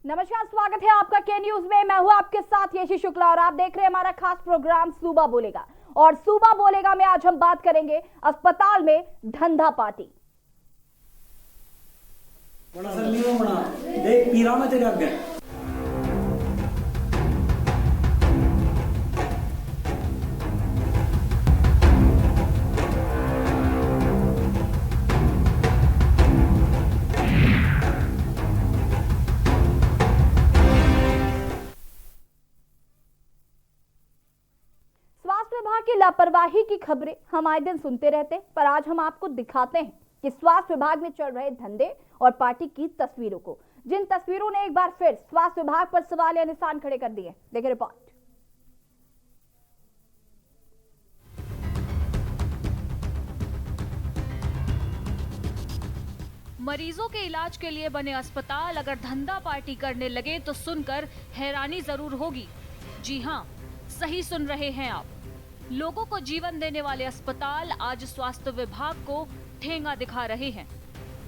नमस्कार, स्वागत है आपका के न्यूज में। मैं हूं आपके साथ यशी शुक्ला और आप देख रहे हैं हमारा खास प्रोग्राम सूबा बोलेगा। और सूबा बोलेगा में आज हम बात करेंगे अस्पताल में धंधा पार्टी। बड़ा सर नहीं बना देख पीरा में तेरे आगे स्वास्थ्य विभाग की लापरवाही की खबरें हम आए दिन सुनते रहते हैं, पर आज हम आपको दिखाते हैं कि स्वास्थ्य विभाग में चल रहे धंधे और पार्टी की तस्वीरों को, जिन तस्वीरों ने एक बार फिर स्वास्थ्य विभाग पर सवाल या निशान खड़े कर दिए। देखिए रिपोर्ट। मरीजों के इलाज के लिए बने अस्पताल अगर धंधा पार्टी करने लगे तो सुनकर हैरानी जरूर होगी। जी हाँ, सही सुन रहे हैं आप। लोगों को जीवन देने वाले अस्पताल आज स्वास्थ्य विभाग को ठेंगा दिखा रहे हैं।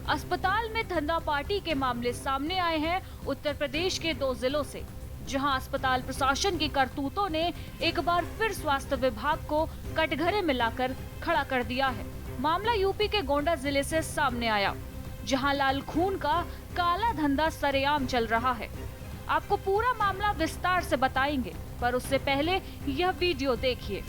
अस्पताल में धंधा पार्टी के मामले सामने आए हैं उत्तर प्रदेश के 2 जिलों से, जहां अस्पताल प्रशासन की करतूतों ने एक बार फिर स्वास्थ्य विभाग को कटघरे में लाकर खड़ा कर दिया है। मामला यूपी के गोंडा जिले से सामने आया, जहां लाल खून का काला धंधा सरेआम चल रहा है। आपको पूरा मामला विस्तार से बताएंगे, पर उससे पहले यह वीडियो देखिए।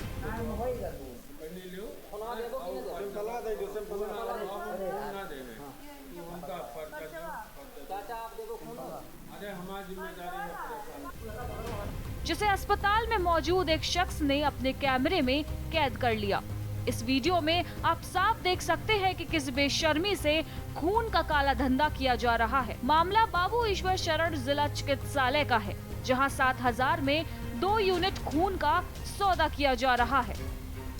जिसे अस्पताल में मौजूद एक शख्स ने अपने कैमरे में कैद कर लिया। इस वीडियो में आप साफ देख सकते हैं कि किस बेशर्मी से खून का काला धंधा किया जा रहा है। मामला बाबू ईश्वर शरण जिला चिकित्सालय का है, जहां 7,000 में 2 यूनिट खून का सौदा किया जा रहा है।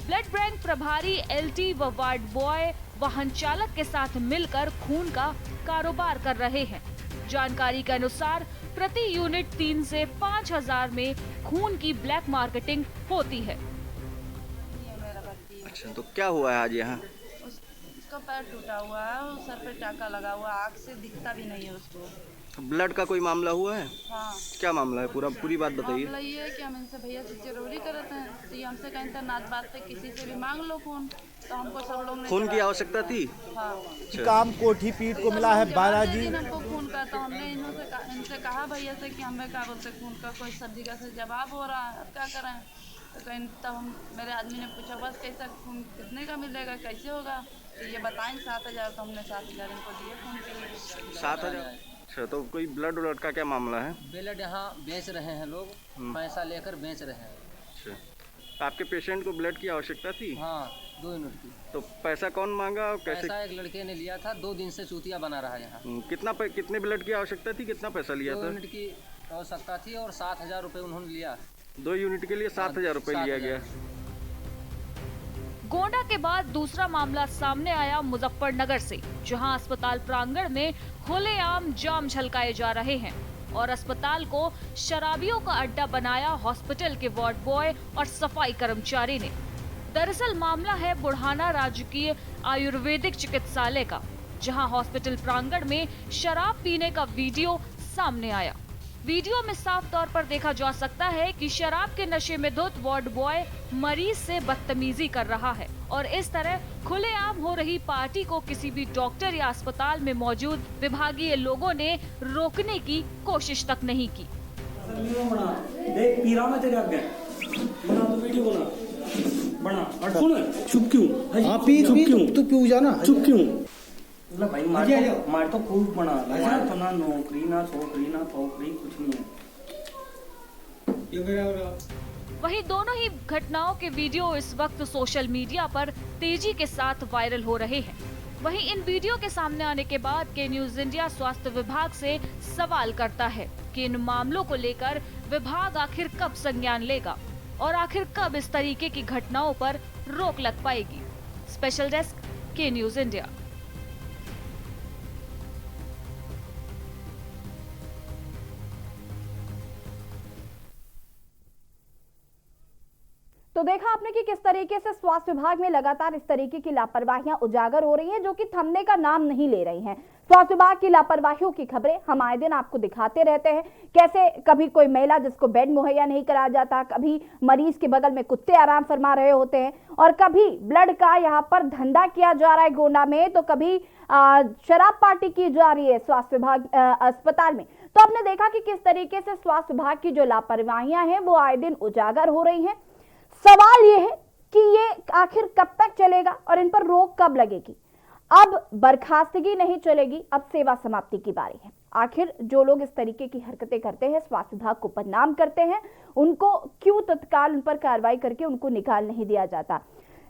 ब्लड बैंक प्रभारी एलटी व वार्ड बॉय वाहन चालक के साथ मिलकर खून का कारोबार कर रहे हैं। जानकारी के अनुसार प्रति यूनिट 3 से 5,000 में खून की ब्लैक मार्केटिंग होती है। अच्छा, तो क्या हुआ है आज यहाँ? उसका पैर टूटा हुआ है और सर पे टाका लगा हुआ है, आँख से दिखता भी नहीं है उसको। ब्लड का कोई मामला हुआ है? हाँ। क्या मामला है? पूरी बात बताइए। मामला ये है कि हम इनसे भैया से जरूरी करते हैं, तो ये हमसे कहीं तो नाच बात पे किसी से भी मांग लो खून, तो हमको सब लोग ने खून की आवश्यकता थी? हाँ। काम कोठी पीठ को मिला है बालाजी। हमको खून का, तो हमने इनसे कहा भैया से कि हमें क्या बोलते खून का कोई सब जगह से जवाब हो रहा है, अब क्या करें। तो कहीं तब हम मेरे आदमी ने पूछा बस कैसा खून कितने का मिलेगा, कैसे होगा, तो ये बताएं 7,000। तो हमने 7,000 इनको दिए खून के लिए। 7,000? अच्छा, तो कोई ब्लड व्लड का क्या मामला है? ब्लड यहाँ बेच रहे हैं लोग, पैसा लेकर बेच रहे हैं। अच्छा, आपके पेशेंट को ब्लड की आवश्यकता थी? हाँ, 2 यूनिट की। तो पैसा कौन मांगा और कैसे? पैसा एक लड़के ने लिया था, 2 दिन से चूतिया बना रहा है यहाँ। कितने ब्लड की आवश्यकता थी? कितना पैसा लिया 2 था? यूनिट की आवश्यकता थी और 7,000 रुपये उन्होंने लिया। 2 यूनिट के लिए 7,000 रुपये लिया गया। गोंडा के बाद दूसरा मामला सामने आया मुजफ्फरनगर से, जहां अस्पताल प्रांगण में खुलेआम जाम छलकाए जा रहे हैं और अस्पताल को शराबियों का अड्डा बनाया हॉस्पिटल के वार्ड बॉय और सफाई कर्मचारी ने। दरअसल मामला है बुढ़ाना राजकीय आयुर्वेदिक चिकित्सालय का, जहां हॉस्पिटल प्रांगण में शराब पीने का वीडियो सामने आया। वीडियो में साफ तौर पर देखा जा सकता है कि शराब के नशे में धुत वार्ड बॉय मरीज से बदतमीजी कर रहा है और इस तरह खुलेआम हो रही पार्टी को किसी भी डॉक्टर या अस्पताल में मौजूद विभागीय लोगों ने रोकने की कोशिश तक नहीं की। सर नहीं बना देख पीरा में तेरे आगे बना तो वीडियो बना और सुन चुप क्यों? हाँ पी तू पी जाना, चुप क्यों? मतलब भाई मार तो खूब बना, मार तो ना नौकरी ना छोकरी ना फौकरी कुछ नहीं है। वहीं दोनों ही घटनाओं के वीडियो इस वक्त सोशल मीडिया पर तेजी के साथ वायरल हो रहे हैं। वहीं इन वीडियो के सामने आने के बाद के न्यूज इंडिया स्वास्थ्य विभाग से सवाल करता है कि इन मामलों को लेकर विभाग आखिर कब संज्ञान लेगा और आखिर कब इस तरीके की घटनाओं पर रोक लग पाएगी। स्पेशल डेस्क के न्यूज इंडिया। तो तो देखा आपने कि किस तरीके से स्वास्थ्य विभाग में लगातार इस तरीके की लापरवाहियां उजागर हो रही हैं, जो कि थमने का नाम नहीं ले रही हैं। स्वास्थ्य विभाग की लापरवाहियों की खबरें हम आए दिन आपको दिखाते रहते हैं। कैसे कभी कोई महिला जिसको बेड मुहैया नहीं कराया जाता, कभी मरीज के बगल में कुत्ते आराम फरमा रहे होते हैं, और कभी ब्लड का यहाँ पर धंधा किया जा रहा है गोंडा में, तो कभी शराब पार्टी की जा रही है स्वास्थ्य विभाग अस्पताल में। तो आपने देखा कि किस तरीके से स्वास्थ्य विभाग की जो लापरवाहियां हैं वो आए दिन उजागर हो रही हैं। सवाल ये है कि ये आखिर कब तक चलेगा और इन पर रोक कब लगेगी। अब बर्खास्तगी नहीं चलेगी, अब सेवा समाप्ति की बारी है। आखिर जो लोग इस तरीके की हरकतें करते हैं, स्वास्थ्य विभाग को बदनाम करते हैं, उनको क्यों तत्काल उन पर कार्रवाई करके उनको निकाल नहीं दिया जाता।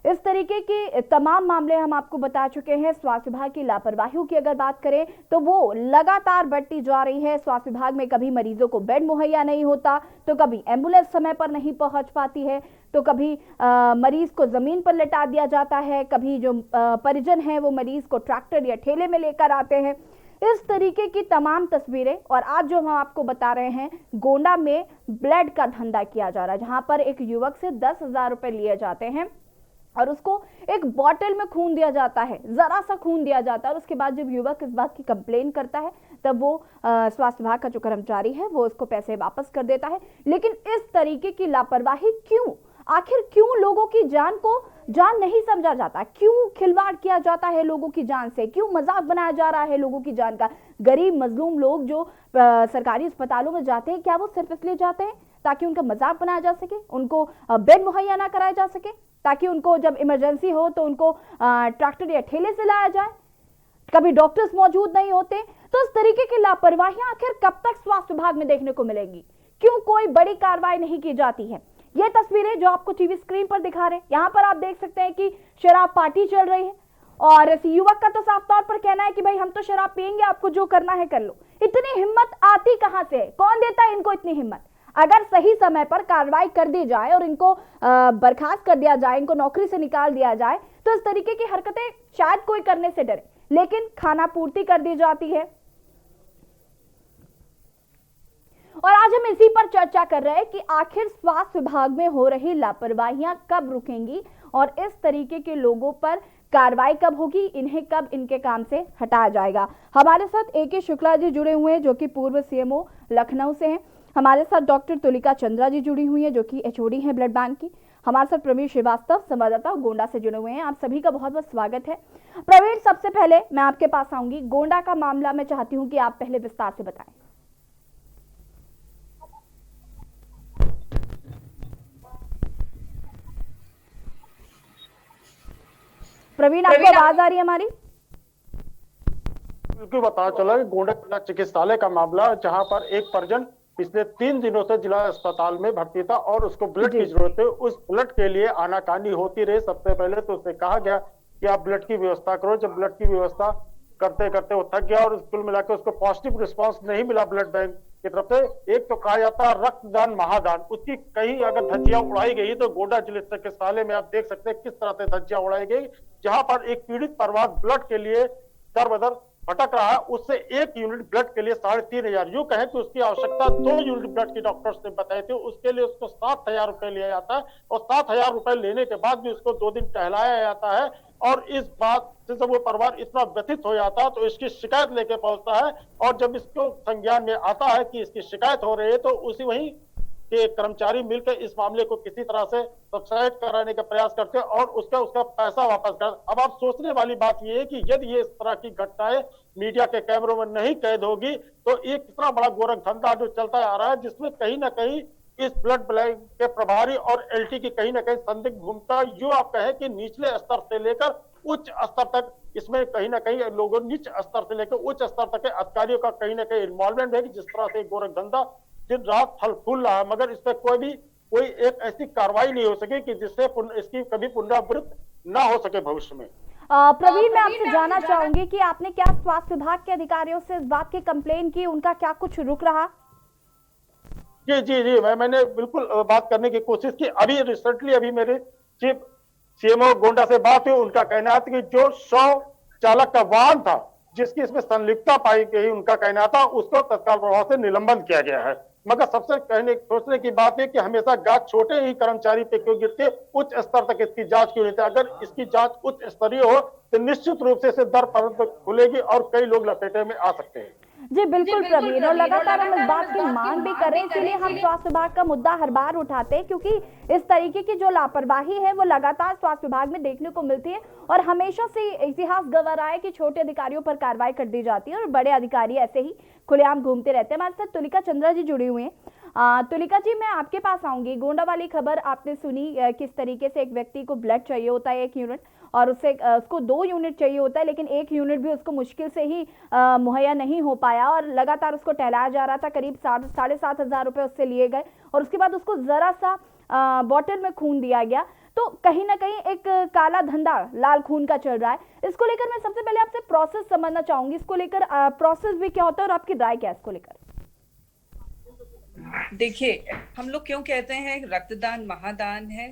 इस तरीके के तमाम मामले हम आपको बता चुके हैं। स्वास्थ्य विभाग की लापरवाहियों की अगर बात करें तो वो लगातार बढ़ती जा रही है। स्वास्थ्य विभाग में कभी मरीजों को बेड मुहैया नहीं होता, तो कभी एम्बुलेंस समय पर नहीं पहुंच पाती है, तो कभी मरीज को जमीन पर लेटा दिया जाता है, कभी जो परिजन हैं वो मरीज को ट्रैक्टर या ठेले में लेकर आते हैं। इस तरीके की तमाम तस्वीरें। और आज जो हम आपको बता रहे हैं, गोंडा में ब्लड का धंधा किया जा रहा है, जहां पर एक युवक से 10,000 रुपए लिए जाते हैं और उसको एक बॉटल में खून दिया जाता है, जरा सा खून दिया जाता है। और उसके बाद जब युवक इस बात की कंप्लेन करता है, तब वो स्वास्थ्य विभाग का जो कर्मचारी है वो उसको पैसे वापस कर देता है। लेकिन इस तरीके की लापरवाही क्यों, आखिर क्यों लोगों की जान को जान नहीं समझा जाता, क्यों खिलवाड़ किया जाता है लोगों की जान से, क्यों मजाक बनाया जा रहा है लोगों की जान का। गरीब मजलूम लोग जो सरकारी अस्पतालों में जाते हैं, क्या वो सिर्फ इसलिए जाते हैं ताकि उनका मजाक बनाया जा सके, उनको बेड मुहैया ना कराया जा सके, ताकि उनको जब इमरजेंसी हो तो उनको ट्रैक्टर या ठेले से लाया जाए, कभी डॉक्टर्स मौजूद नहीं होते। तो इस तरीके की लापरवाहियां आखिर कब तक स्वास्थ्य विभाग में देखने को मिलेंगी, क्यों कोई बड़ी कार्रवाई नहीं की जाती है। ये तस्वीरें जो आपको टीवी स्क्रीन पर दिखा रहे हैं, यहाँ पर आप देख सकते हैं कि शराब पार्टी चल रही है और इस युवक का तो साफ तौर पर कहना है कि भाई हम तो शराब पियेंगे, आपको जो करना है कर लो। इतनी हिम्मत आती कहां से है, कौन देता है इनको इतनी हिम्मत। अगर सही समय पर कार्रवाई कर दी जाए और इनको बर्खास्त कर दिया जाए, इनको नौकरी से निकाल दिया जाए, तो इस तरीके की हरकतें शायद कोई करने से डरे, लेकिन खाना पूर्ति कर दी जाती है। और आज हम इसी पर चर्चा कर रहे हैं कि आखिर स्वास्थ्य विभाग में हो रही लापरवाहियां कब रुकेंगी और इस तरीके के लोगों पर कार्रवाई कब होगी, इन्हें कब इनके काम से हटाया जाएगा। हमारे साथ AK शुक्ला जी जुड़े हुए हैं, जो कि पूर्व CMO लखनऊ से हैं। हमारे साथ डॉक्टर तुलिका चंद्रा जी जुड़ी हुई हैं, जो कि HOD हैं ब्लड बैंक की। हमारे साथ प्रवीण श्रीवास्तव संवाददाता गोंडा से जुड़े हुए हैं। आप सभी का बहुत बहुत स्वागत है। प्रवीण, सबसे पहले मैं आपके पास आऊंगी, गोंडा का मामला मैं चाहती हूँ कि आप पहले विस्तार से बताएं। प्रवीण, आपको आवाज आ रही है हमारी? बिल्कुल पता चला कि गोंडा जिला चिकित्सालय का मामला, जहां पर एक परिजन पिछले 3 दिनों से जिला अस्पताल में भर्ती था और उसको ब्लड की जरूरत है। उस ब्लड के लिए आनाकानी होती रही। सबसे पहले तो उससे कहा गया कि आप ब्लड की व्यवस्था करो। जब ब्लड की व्यवस्था करते करते वो थक गया और कुल मिलाकर उसको पॉजिटिव रिस्पांस नहीं मिला ब्लड बैंक की तरफ से। एक तो कहा जाता है रक्तदान महादान, उसकी कहीं अगर धज्जियां उड़ाई गई तो गोंडा जिले चिकित्सालय में आप देख सकते हैं किस तरह से धज्जियां उड़ाई गई, जहां पर एक पीड़ित परिवार ब्लड के लिए दर बदर भटक रहा है। उससे 1 यूनिट ब्लड के लिए 3,500, यूं कहें कि उसकी आवश्यकता 2 यूनिट ब्लड की डॉक्टर्स ने बताई थी। उसके लिए उसको 7,000 रुपए लिया जाता है और 7,000 रुपए लेने के बाद भी उसको 2 दिन टहलाया जाता है। और इस बात से जब वो परिवार इतना व्यथित हो जाता है तो इसकी शिकायत लेके पहुंचता है। और जब इसको संज्ञान में आता है कि इसकी शिकायत हो रही है, तो उसी वहीं के कर्मचारी मिलकर इस मामले को किसी तरह से सबसाइड कराने का प्रयास करते हैं और उसका पैसा वापस कर। अब आप सोचने वाली बात यह है कि यदि ये इस तरह की घटनाएं मीडिया के कैमरों में नहीं कैद होगी तो ये कितना बड़ा गोरख धंधा जो चलता आ रहा है, जिसमें कहीं ना कहीं इस ब्लड बैंक के प्रभारी और LT की कहीं ना कहीं संदिग्ध भूमिका, जो आप कहें कि निचले स्तर से लेकर उच्च स्तर तक, इसमें कहीं ना कहीं लोगों नीच स्तर से लेकर उच्च स्तर तक के अधिकारियों का कहीं ना कहीं इन्वॉल्वमेंट है कि जिस तरह से गोरख धंधा दिन रात फल फूल रहा है, मगर इस पर कोई एक ऐसी कार्रवाई नहीं हो सके कि जिससे इसकी कभी पुनरावृत्ति ना हो सके भविष्य में। प्रवीण, मैं आपसे जानना चाहूंगी कि आपने क्या स्वास्थ्य विभाग के अधिकारियों से इस बात की कंप्लेन की, उनका क्या कुछ रुक रहा? जी, मैंने बिल्कुल बात करने की कोशिश की। अभी रिसेंटली अभी मेरे चीफ CMO गोंडा से बात हुई। उनका कहना था कि जो 100 चालक का वाहन था जिसकी इसमें संलिप्तता पाई गई, उनका कहना था उसको तत्काल प्रभाव से निलंबन किया गया है। मगर सबसे सोचने की बात है कि हमेशा गाज छोटे ही कर्मचारी पे क्यों गिरती है, उच्च स्तर तक इसकी जांच क्यों नहीं होती। अगर इसकी जांच उच्च स्तरीय हो तो निश्चित रूप से इसे दर पर खुलेगी और कई लोग लपेटे में आ सकते हैं। जी बिल्कुल प्रवीण, और लगातार हम इस बात की मांग भी कर रहे हैं, इसीलिए हम स्वास्थ्य विभाग का मुद्दा हर बार उठाते हैं, क्योंकि इस तरीके की जो लापरवाही है वो लगातार स्वास्थ्य विभाग में देखने को मिलती है और हमेशा से इतिहास गवाह रहा है कि छोटे अधिकारियों पर कार्रवाई कर दी जाती है और बड़े अधिकारी ऐसे ही खुलेआम घूमते रहते हैं। हमारे साथ तुलिका चंद्रा जी जुड़ी हुई हैं। तुलिका जी, मैं आपके पास आऊंगी। गोंडा वाली खबर आपने सुनी, किस तरीके से एक व्यक्ति को ब्लड चाहिए होता है 1 यूनिट, और उसको 2 यूनिट चाहिए होता है, लेकिन 1 यूनिट भी उसको मुश्किल से ही मुहैया नहीं हो पाया और लगातार उसको टहलाया जा रहा था। करीब 7,500 रुपए उससे लिए गए और उसके बाद उसको जरा सा बॉटल में खून दिया गया। तो कहीं ना कहीं एक काला धंधा लाल खून का चल रहा है। इसको लेकर मैं सबसे पहले आपसे प्रोसेस समझना चाहूंगी, इसको लेकर प्रोसेस भी क्या होता है और आपकी राय क्या है इसको लेकर? देखिए, हम लोग क्यों कहते हैं रक्तदान महादान है,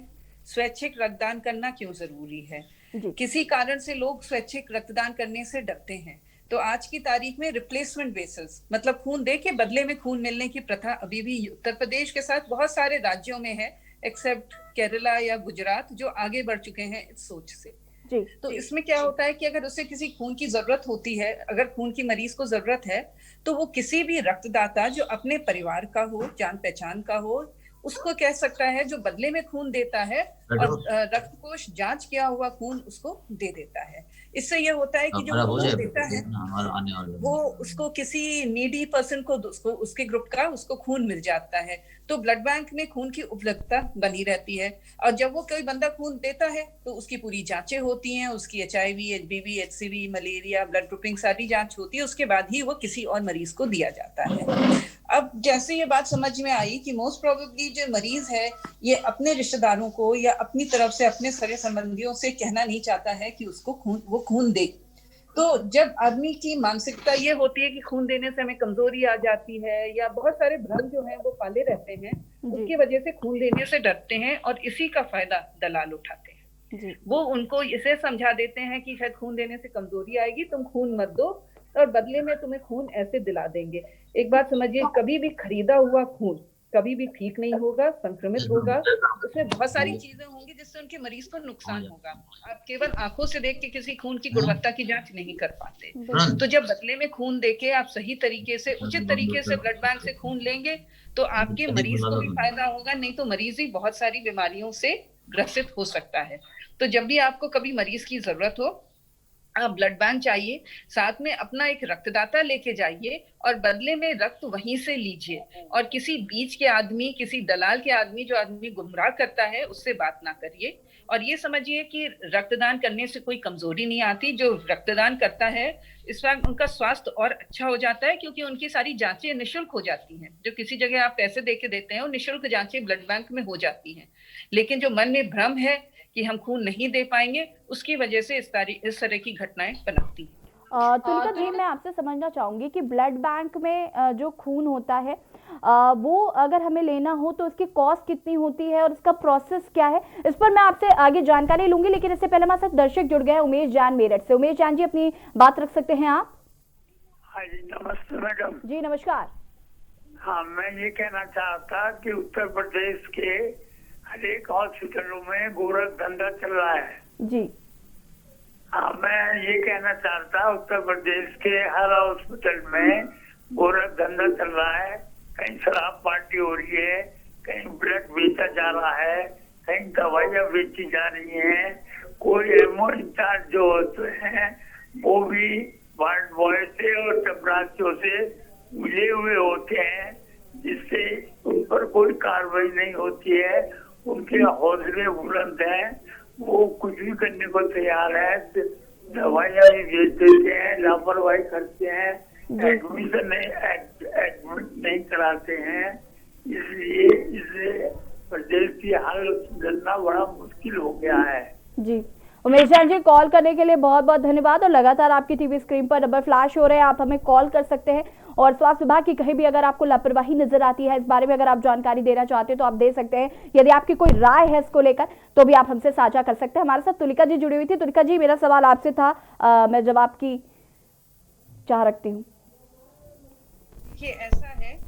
स्वैच्छिक रक्तदान करना क्यों जरूरी है? किसी कारण से लोग स्वैच्छिक रक्तदान करने से डरते हैं, तो आज की तारीख में रिप्लेसमेंट बेसिस, मतलब खून दे के बदले में खून मिलने की प्रथा अभी भी उत्तर प्रदेश के साथ बहुत सारे राज्यों में है, एक्सेप्ट केरला या गुजरात, जो आगे बढ़ चुके हैं इस सोच से। तो इसमें क्या होता है कि अगर उसे किसी खून की जरूरत होती है, अगर खून की मरीज को जरूरत है, तो वो किसी भी रक्तदाता जो अपने परिवार का हो, जान पहचान का हो, उसको कह सकता है, जो बदले में खून देता है और रक्त कोष जांच किया हुआ खून उसको दे देता है। इससे ये होता है कि जो खून देता है वो उसको किसी नीडी पर्सन को, उसके ग्रुप का उसको खून मिल जाता है। तो ब्लड बैंक में खून की उपलब्धता बनी रहती है और जब वो कोई बंदा खून देता है तो उसकी पूरी जांचें होती हैं, उसकी HIV, HBV, HCV, malaria, blood grouping सारी जांच होती है, उसके बाद ही वो किसी और मरीज को दिया जाता है। अब जैसे ये बात समझ में आई कि मोस्ट प्रोबेबली जो मरीज है ये अपने रिश्तेदारों को या अपनी तरफ से अपने सगे संबंधियों से कहना नहीं चाहता है कि उसको वो खून दे। तो जब आदमी की मानसिकता ये होती है कि खून देने से हमें कमजोरी आ जाती है या बहुत सारे भ्रम जो हैं वो पाले रहते हैं, उसकी वजह से खून देने से डरते हैं और इसी का फायदा दलाल उठाते हैं। वो उनको इसे समझा देते हैं कि शायद खून देने से कमजोरी आएगी, तुम खून मत दो और बदले में तुम्हें खून ऐसे दिला देंगे। एक बात समझिए, कभी भी खरीदा हुआ खून कभी भी ठीक नहीं होगा, संक्रमित होगा, उसमें बहुत सारी चीजें होंगी जिससे उनके मरीज को नुकसान होगा। आप केवल आंखों से देख के किसी खून की गुणवत्ता की जांच नहीं कर पाते। तो जब बदले में खून देके आप सही तरीके से, उचित तरीके से ब्लड बैंक से खून लेंगे तो आपके मरीज को भी फायदा होगा, नहीं तो मरीज ही बहुत सारी बीमारियों से ग्रसित हो सकता है। तो जब भी आपको कभी मरीज की जरूरत हो, आप ब्लड बैंक चाहिए, साथ में अपना एक रक्तदाता लेके जाइए और बदले में रक्त वहीं से लीजिए और किसी बीच के आदमी, किसी दलाल के आदमी जो आदमी गुमराह करता है उससे बात ना करिए। और ये समझिए कि रक्तदान करने से कोई कमजोरी नहीं आती। जो रक्तदान करता है इस वक्त उनका स्वास्थ्य और अच्छा हो जाता है, क्योंकि उनकी सारी जांचें निःशुल्क हो जाती हैं। जो किसी जगह आप पैसे देके देते हैं वो निःशुल्क जांचें ब्लड बैंक में हो जाती हैं। लेकिन जो मन में भ्रम है कि हम खून नहीं दे पाएंगे, उसकी वजह से इस तरह की घटनाएं पनपती हैं। तुलिका जी, मैं आपसे समझना चाहूंगी कि ब्लड बैंक में जो खून होता है वो अगर हमें लेना हो तो उसकी कॉस्ट कितनी होती है और इसका प्रोसेस क्या है, इस पर मैं आपसे आगे जानकारी लूंगी। लेकिन इससे पहले हमारे साथ दर्शक जुड़ गए हैं, उमेश जान मेरठ से। उमेश जान जी, अपनी बात रख सकते हैं आप? हाँ जी, नमस्ते मैडम जी। नमस्कार। हाँ, मैं ये कहना चाहता कि उत्तर प्रदेश के हर एक हॉस्पिटलों में गोरख धंधा चल रहा है जी। हाँ, मैं ये कहना चाहता उत्तर प्रदेश के हर हॉस्पिटल में गोरख धंधा चल रहा है। कहीं शराब पार्टी हो रही है, कहीं ब्लड बेचा जा रहा है, कहीं दवाइयाँ बेची जा रही हैं। कोई एमओ इंचार्ज जो होते हैं वो भी वार्ड बॉय से और चपरासियों से मिले हुए होते हैं, जिससे उन पर कोई कार्रवाई नहीं होती है। उनके हौसले बुलंद हैं, वो कुछ भी करने को तैयार है। दवाइयाँ भी बेच देते हैं, लापरवाही करते हैं, एडमिट नहीं कराते हैं। इसलिए इससे प्रदेश की हालत सुधरना बड़ा मुश्किल हो गया है। जी, उमेश जान जी, कॉल करने के लिए बहुत बहुत धन्यवाद। और लगातार आपकी टीवी स्क्रीन पर नंबर फ्लैश हो रहे हैं, आप हमें कॉल कर सकते हैं। और स्वास्थ्य विभाग की कहीं भी अगर आपको लापरवाही नजर आती है, इस बारे में अगर आप जानकारी देना चाहते हैं तो आप दे सकते हैं। यदि आपकी कोई राय है इसको लेकर तो भी आप हमसे साझा कर सकते हैं। हमारे साथ तुलिका जी जुड़ी हुई थी। तुलिका जी, मेरा सवाल आपसे था, मैं जवाब की चाह रखती हूँ। ये ऐसा है,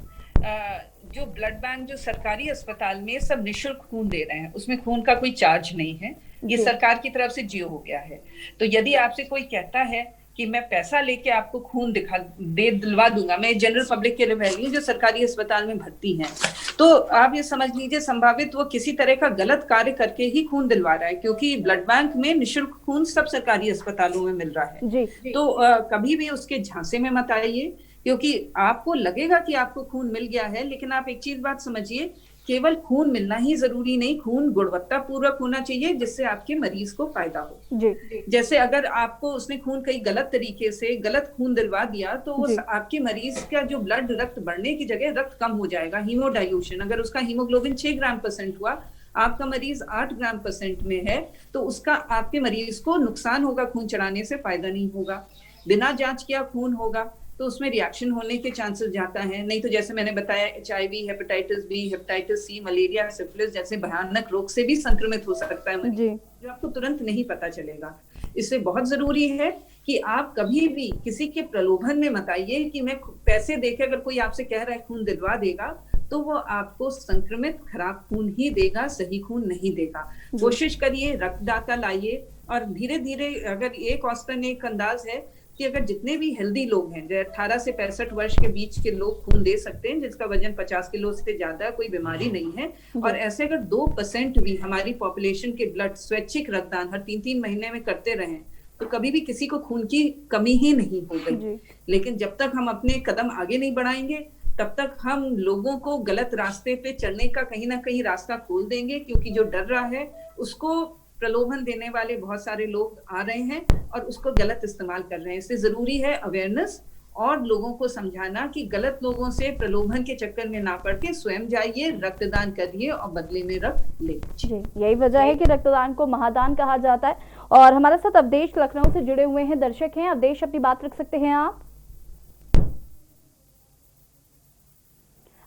जो ब्लड बैंक जो सरकारी अस्पताल में सब निशुल्क खून दे रहे हैं, उसमें खून का कोई चार्ज नहीं है, ये सरकार की तरफ से जियो हो गया है। तो यदि आपसे कोई कहता है कि मैं पैसा लेके आपको खून दिलवा दूंगा, मैं जनरल पब्लिक के लिए कह रही हूँ जो सरकारी अस्पताल में भर्ती हैं, तो आप ये समझ लीजिए संभावित वो किसी तरह का गलत कार्य करके ही खून दिलवा रहा है, क्योंकि ब्लड बैंक में निःशुल्क खून सब सरकारी अस्पतालों में मिल रहा है। तो कभी भी उसके झांसे में मत आइए, क्योंकि आपको लगेगा कि आपको खून मिल गया है, लेकिन आप एक चीज बात समझिए, केवल खून मिलना ही जरूरी नहीं, खून गुणवत्ता पूर्वक होना चाहिए जिससे आपके मरीज को फायदा हो। जैसे अगर आपको उसने खून कहीं गलत तरीके से गलत खून दिलवा दिया तो वो आपके मरीज का जो ब्लड रक्त बढ़ने की जगह रक्त कम हो जाएगा, हीमोडाइल्यूशन। अगर उसका हीमोग्लोबिन 6 ग्राम% हुआ, आपका मरीज 8 ग्राम% में है, तो उसका आपके मरीज को नुकसान होगा, खून चढ़ाने से फायदा नहीं होगा। बिना जांच किया खून होगा तो उसमें रिएक्शन होने के चांसेस ज्यादा हैं। नहीं तो जैसे मैंने बताया HIV, hepatitis B, hepatitis C, malaria, syphilis जैसे भयानक रोग से भी संक्रमित हो सकता है जो आपको तुरंत नहीं पता चलेगा। इससे बहुत जरूरी है कि आप कभी भी किसी के प्रलोभन में मत आइए कि मैं पैसे देके, अगर कोई आपसे कह रहा है खून दिलवा देगा, तो वो आपको संक्रमित खराब खून ही देगा, सही खून नहीं देगा। कोशिश करिए, रक्तदाता लाइए, और धीरे धीरे अगर एक औसतन एक अंदाज है कि अगर जितने भी हेल्दी लोग हैं, जो 18 से 65 वर्ष के बीच के लोग खून दे सकते हैं, जिसका वजन 50 किलो से ज्यादा, कोई बीमारी नहीं है, और ऐसे अगर 2% भी हमारी पॉपुलेशन के ब्लड स्वैच्छिक रक्तदान हर 3-3 महीने में करते रहें, तो कभी भी किसी को खून की कमी ही नहीं होगी। लेकिन जब तक हम अपने कदम आगे नहीं बढ़ाएंगे, तब तक हम लोगों को गलत रास्ते पे चलने का कहीं ना कहीं रास्ता खोल देंगे, क्योंकि जो डर रहा है उसको प्रलोभन देने वाले बहुत सारे लोग आ रहे हैं और उसको गलत इस्तेमाल कर रहे हैं। इसलिए जरूरी है अवेयरनेस और लोगों को समझाना कि गलत लोगों से प्रलोभन के चक्कर में ना पड़ के स्वयं जाइए, रक्तदान करिए और बदले में रक्त ले। यही वजह है कि रक्तदान को महादान कहा जाता है। और हमारे साथ अवधेश लखनऊ से जुड़े हुए हैं, दर्शक हैं। अवधेश, अपनी बात रख सकते हैं आप?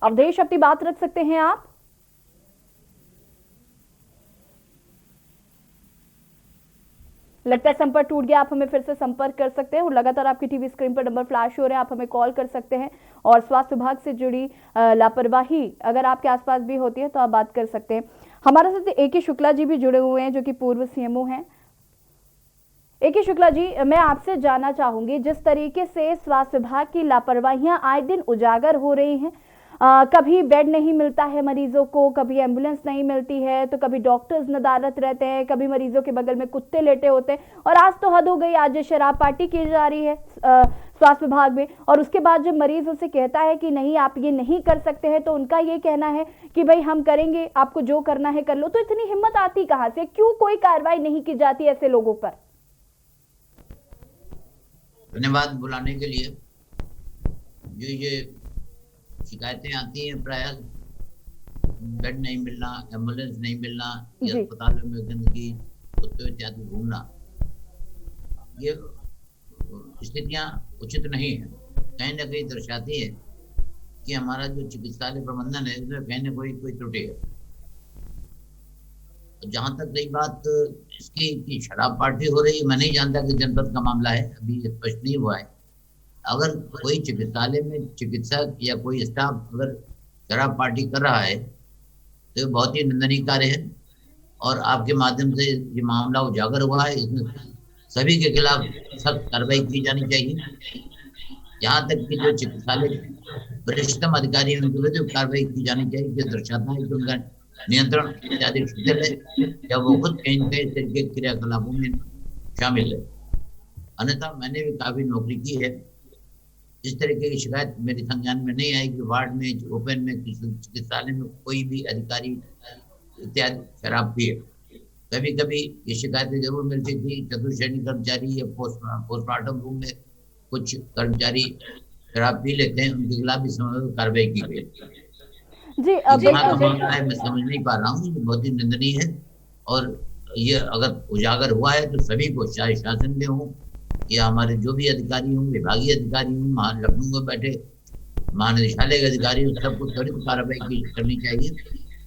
अवधेश, अपनी बात रख सकते हैं आप? लगता है संपर्क टूट गया। आप हमें फिर से संपर्क कर सकते हैं और लगातार आपकी टीवी स्क्रीन पर नंबर फ्लैश हो रहे हैं, आप हमें कॉल कर सकते हैं। और स्वास्थ्य विभाग से जुड़ी लापरवाही अगर आपके आसपास भी होती है तो आप बात कर सकते हैं। हमारे साथ AK शुक्ला जी भी जुड़े हुए हैं, जो कि पूर्व CMO हैं। AK शुक्ला जी, मैं आपसे जानना चाहूंगी, जिस तरीके से स्वास्थ्य विभाग की लापरवाहियां आए दिन उजागर हो रही हैं, कभी बेड नहीं मिलता है मरीजों को, कभी एम्बुलेंस नहीं मिलती है, तो कभी डॉक्टर्स नदारत रहते हैं, कभी मरीजों के बगल में कुत्ते लेटे होते हैं, और आज तो हद हो गई, आज शराब पार्टी की जा रही है स्वास्थ्य विभाग में। और उसके बाद जब मरीज उसे कहता है कि नहीं आप ये नहीं कर सकते हैं, तो उनका ये कहना है कि भाई हम करेंगे, आपको जो करना है कर लो। तो इतनी हिम्मत आती कहाँ से? क्यों कोई कार्रवाई नहीं की जाती ऐसे लोगों पर? धन्यवाद बुलाने के लिए। जो ये शिकायतें आती हैं, प्राय बेड नहीं मिलना, एम्बुलेंस नहीं मिलना, अस्पतालों में गंदगी, कुत्ते इत्यादि घूमना, ये स्थितियां उचित नहीं है। कहीं ना कहीं दर्शाती है कि हमारा जो चिकित्सालय प्रबंधन है इसमें कहीं ना कोई त्रुटि है। तो जहां तक रही बात इसकी कि शराब पार्टी हो रही है, मैं नहीं जानता कि जनपद का मामला है, अभी स्पष्ट नहीं हुआ है। अगर कोई चिकित्सालय में चिकित्सक या कोई स्टाफ अगर शराब पार्टी कर रहा है तो ये बहुत ही निंदनीय कार्य है, और आपके माध्यम से ये मामला उजागर हुआ है। इसमें सभी के खिलाफ सख्त कार्रवाई की जानी चाहिए। यहाँ तक कि जो चिकित्सालय वरिष्ठतम अधिकारी हैं उनके विरुद्ध कार्रवाई की जानी चाहिए, जो दर्शाता है कि उनका नियंत्रण इत्यादि शिथिल है या वो खुद कहीं न कहीं तरीके के क्रियाकलापों में शामिल है। अन्यथा मैंने भी काफी नौकरी की है, इस तरीके की शिकायत मेरे संज्ञान में नहीं आई कि वार्ड में, ओपन में, किसी चिकित्सालय में कोई भी अधिकारी इत्यादि शराब पिए। कभी कभी ये शिकायतें जरूर मिलती थी, चतुर्श्रेणी कर्मचारी या पोस्टमार्टम रूम में कुछ कर्मचारी शराब पी लेते हैं, उनके खिलाफ भी कार्रवाई की गई। मामला है, मैं समझ नहीं पा रहा हूँ, बहुत ही निंदनीय है। और ये अगर उजागर हुआ है तो सभी को, चाहे शासन में हो या हमारे जो भी अधिकारी हों, विभागीय अधिकारी हों, लखनऊ में बैठे महानिदेशालय के अधिकारी हों, सबको त्वरित कार्रवाई करनी चाहिए,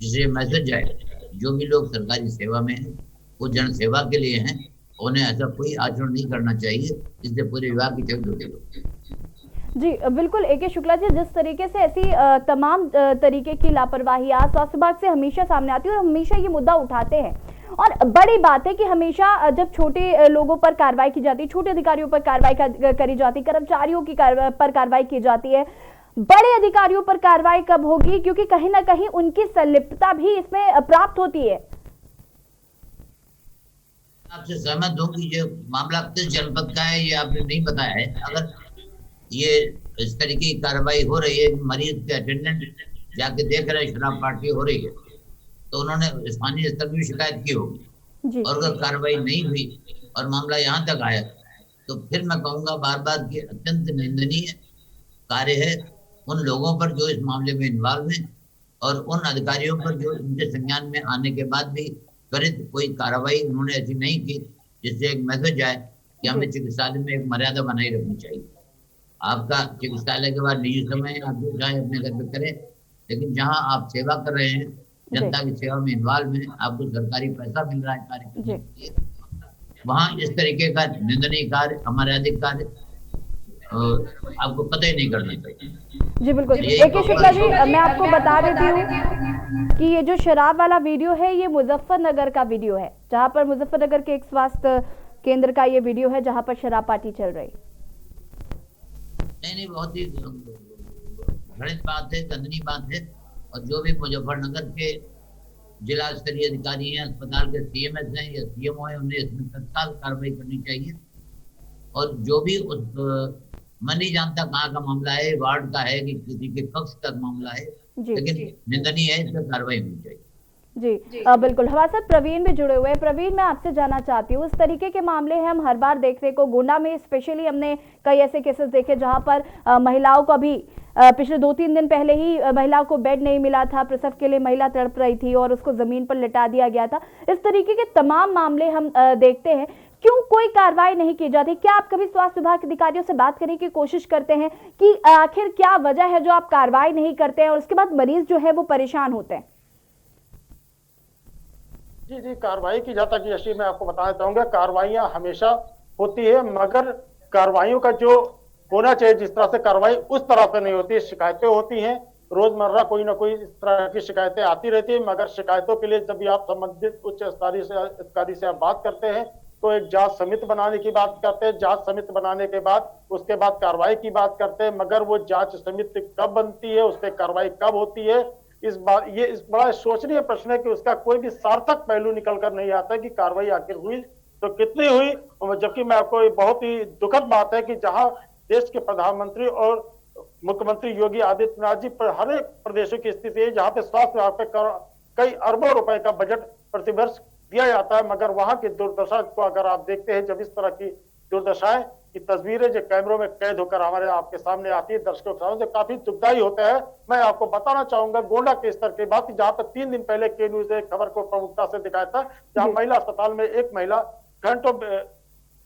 जिससे मैसेज जाए जो भी लोग सरकारी सेवा में हैं वो जन सेवा के लिए हैं, उन्हें ऐसा कोई आचरण नहीं करना चाहिए जिससे पूरे विभाग की छवि टूटे। जी बिल्कुल AK शुक्ला जी, जिस तरीके से ऐसी तमाम तरीके की लापरवाही आज स्वास्थ्य विभाग से हमेशा सामने आती है और हमेशा ये मुद्दा उठाते हैं, और बड़ी बात है कि हमेशा जब छोटे लोगों पर कार्रवाई की जाती है, छोटे अधिकारियों पर कार्रवाई करी जाती है, कर्मचारियों की पर कार्रवाई की जाती है, बड़े अधिकारियों पर कार्रवाई कब होगी? क्योंकि कहीं ना कहीं उनकी संलिप्तता भी इसमें प्राप्त होती है। आपसे सहमत हूँ कि जो मामला किस जनपद का है ये आपने नहीं बताया है। अगर ये इस तरीके की कार्रवाई हो रही है, मरीज के अटेंडेंट जाके देख रहे शराब पार्टी हो रही है, तो उन्होंने स्थानीय स्तर पर शिकायत की होगी, और अगर कार्रवाई नहीं हुई और मामला यहाँ तक आया, तो फिर मैं कहूँगा बार बार कि अत्यंत निंदनीय कार्य है उन लोगों पर जो इस मामले में इन्वॉल्व हैं, और उन अधिकारियों पर जो उनके संज्ञान में आने के बाद भी त्वरित कोई कार्रवाई उन्होंने ऐसी नहीं की जिससे एक मैसेज आए कि हमें चिकित्सालय में एक मर्यादा बनाई रखनी चाहिए। आपका चिकित्सालय के बाद निजी समय है, आप चाहे अपने घर पे करें, लेकिन जहाँ आप सेवा कर रहे हैं, जनता की सेवा में इन्वॉल्व हैं, आपको सरकारी पैसा मिल रहा है कार्य करने के लिए, वहाँ इस तरीके का निंदनीय कार्य, अमर्यादित कार्य आपको पता ही नहीं करना चाहिए। जी बिल्कुल AK शुक्ला जी, मैं आपको बता देती हूँ कि ये जो शराब वाला वीडियो है ये मुजफ्फरनगर का वीडियो है, जहाँ पर मुजफ्फरनगर के एक स्वास्थ्य केंद्र का ये वीडियो है जहाँ पर शराब पार्टी चल रही। नहीं, बहुत ही घृणित बात है, गंदनी बात है, और जो भी मुजफ्फरनगर के जिला स्तरीय अधिकारी हैं, अस्पताल के CMS हैं या CMO हैं, उन्हें इसमें तत्काल कार्रवाई करनी चाहिए। और जो भी उस मैं नहीं जानता कहाँ का मामला है, वार्ड का है कि किसी के कक्ष का मामला है, लेकिन निंदनीय है, इस पर कार्रवाई होनी चाहिए। जी बिल्कुल। हमारे साथ प्रवीण भी जुड़े हुए हैं। प्रवीण, मैं आपसे जानना चाहती हूँ, इस तरीके के मामले हम हर बार देखने को, गोंडा में स्पेशली हमने कई ऐसे केसेस देखे जहां पर महिलाओं को भी पिछले 2-3 दिन पहले ही महिलाओं को बेड नहीं मिला था, प्रसव के लिए महिला तड़प रही थी और उसको जमीन पर लिटा दिया गया था। इस तरीके के तमाम मामले हम देखते हैं, क्यों कोई कार्रवाई नहीं की जाती? क्या आप कभी स्वास्थ्य विभाग के अधिकारियों से बात करने की कोशिश करते हैं कि आखिर क्या वजह है जो आप कार्रवाई नहीं करते हैं और उसके बाद मरीज जो है वो परेशान होते हैं? जी, कार्रवाई की जाता कि यशी मैं आपको बताना चाहूंगा, कार्रवाइयां हमेशा होती है, मगर कार्रवाइयों का जो होना चाहिए जिस तरह से कार्रवाई उस तरह से नहीं होती। शिकायतें होती हैं, रोजमर्रा कोई ना कोई इस तरह की शिकायतें आती रहती है, मगर शिकायतों के लिए जब भी आप संबंधित उच्च अधिकारी से आप बात करते हैं तो एक जांच समिति बनाने की बात करते हैं। जांच समिति बनाने के बाद उसके बाद कार्रवाई की बात करते हैं, मगर वो जांच समिति कब बनती है, उस पर कार्रवाई कब होती है, इस बड़ा सोचनीय प्रश्न है कि उसका कोई भी सार्थक पहलू निकल कर नहीं आता है कि कार्रवाई आखिर हुई तो कितनी हुई। जबकि मैं आपको बहुत ही दुखद बात है कि जहां देश के प्रधानमंत्री और मुख्यमंत्री योगी आदित्यनाथ जी पर हर एक प्रदेशों की स्थिति है जहां पे स्वास्थ्य विभाग पे कई अरबों रुपए का बजट प्रतिवर्ष दिया जाता है, मगर वहां की दुर्दशा को अगर आप देखते हैं, जब इस तरह की दुर्दशाएं की तस्वीरें जो कैमरों में कैद होकर हमारे आपके सामने आती है, दर्शकों के सामने, तो काफी दुखदायी होता है। मैं आपको बताना चाहूंगा गोंडा के स्तर की बात, जहां पर 3 दिन पहले के न्यूज ने खबर को प्रमुखता से दिखाया था, जहां महिला अस्पताल में एक महिला घंटों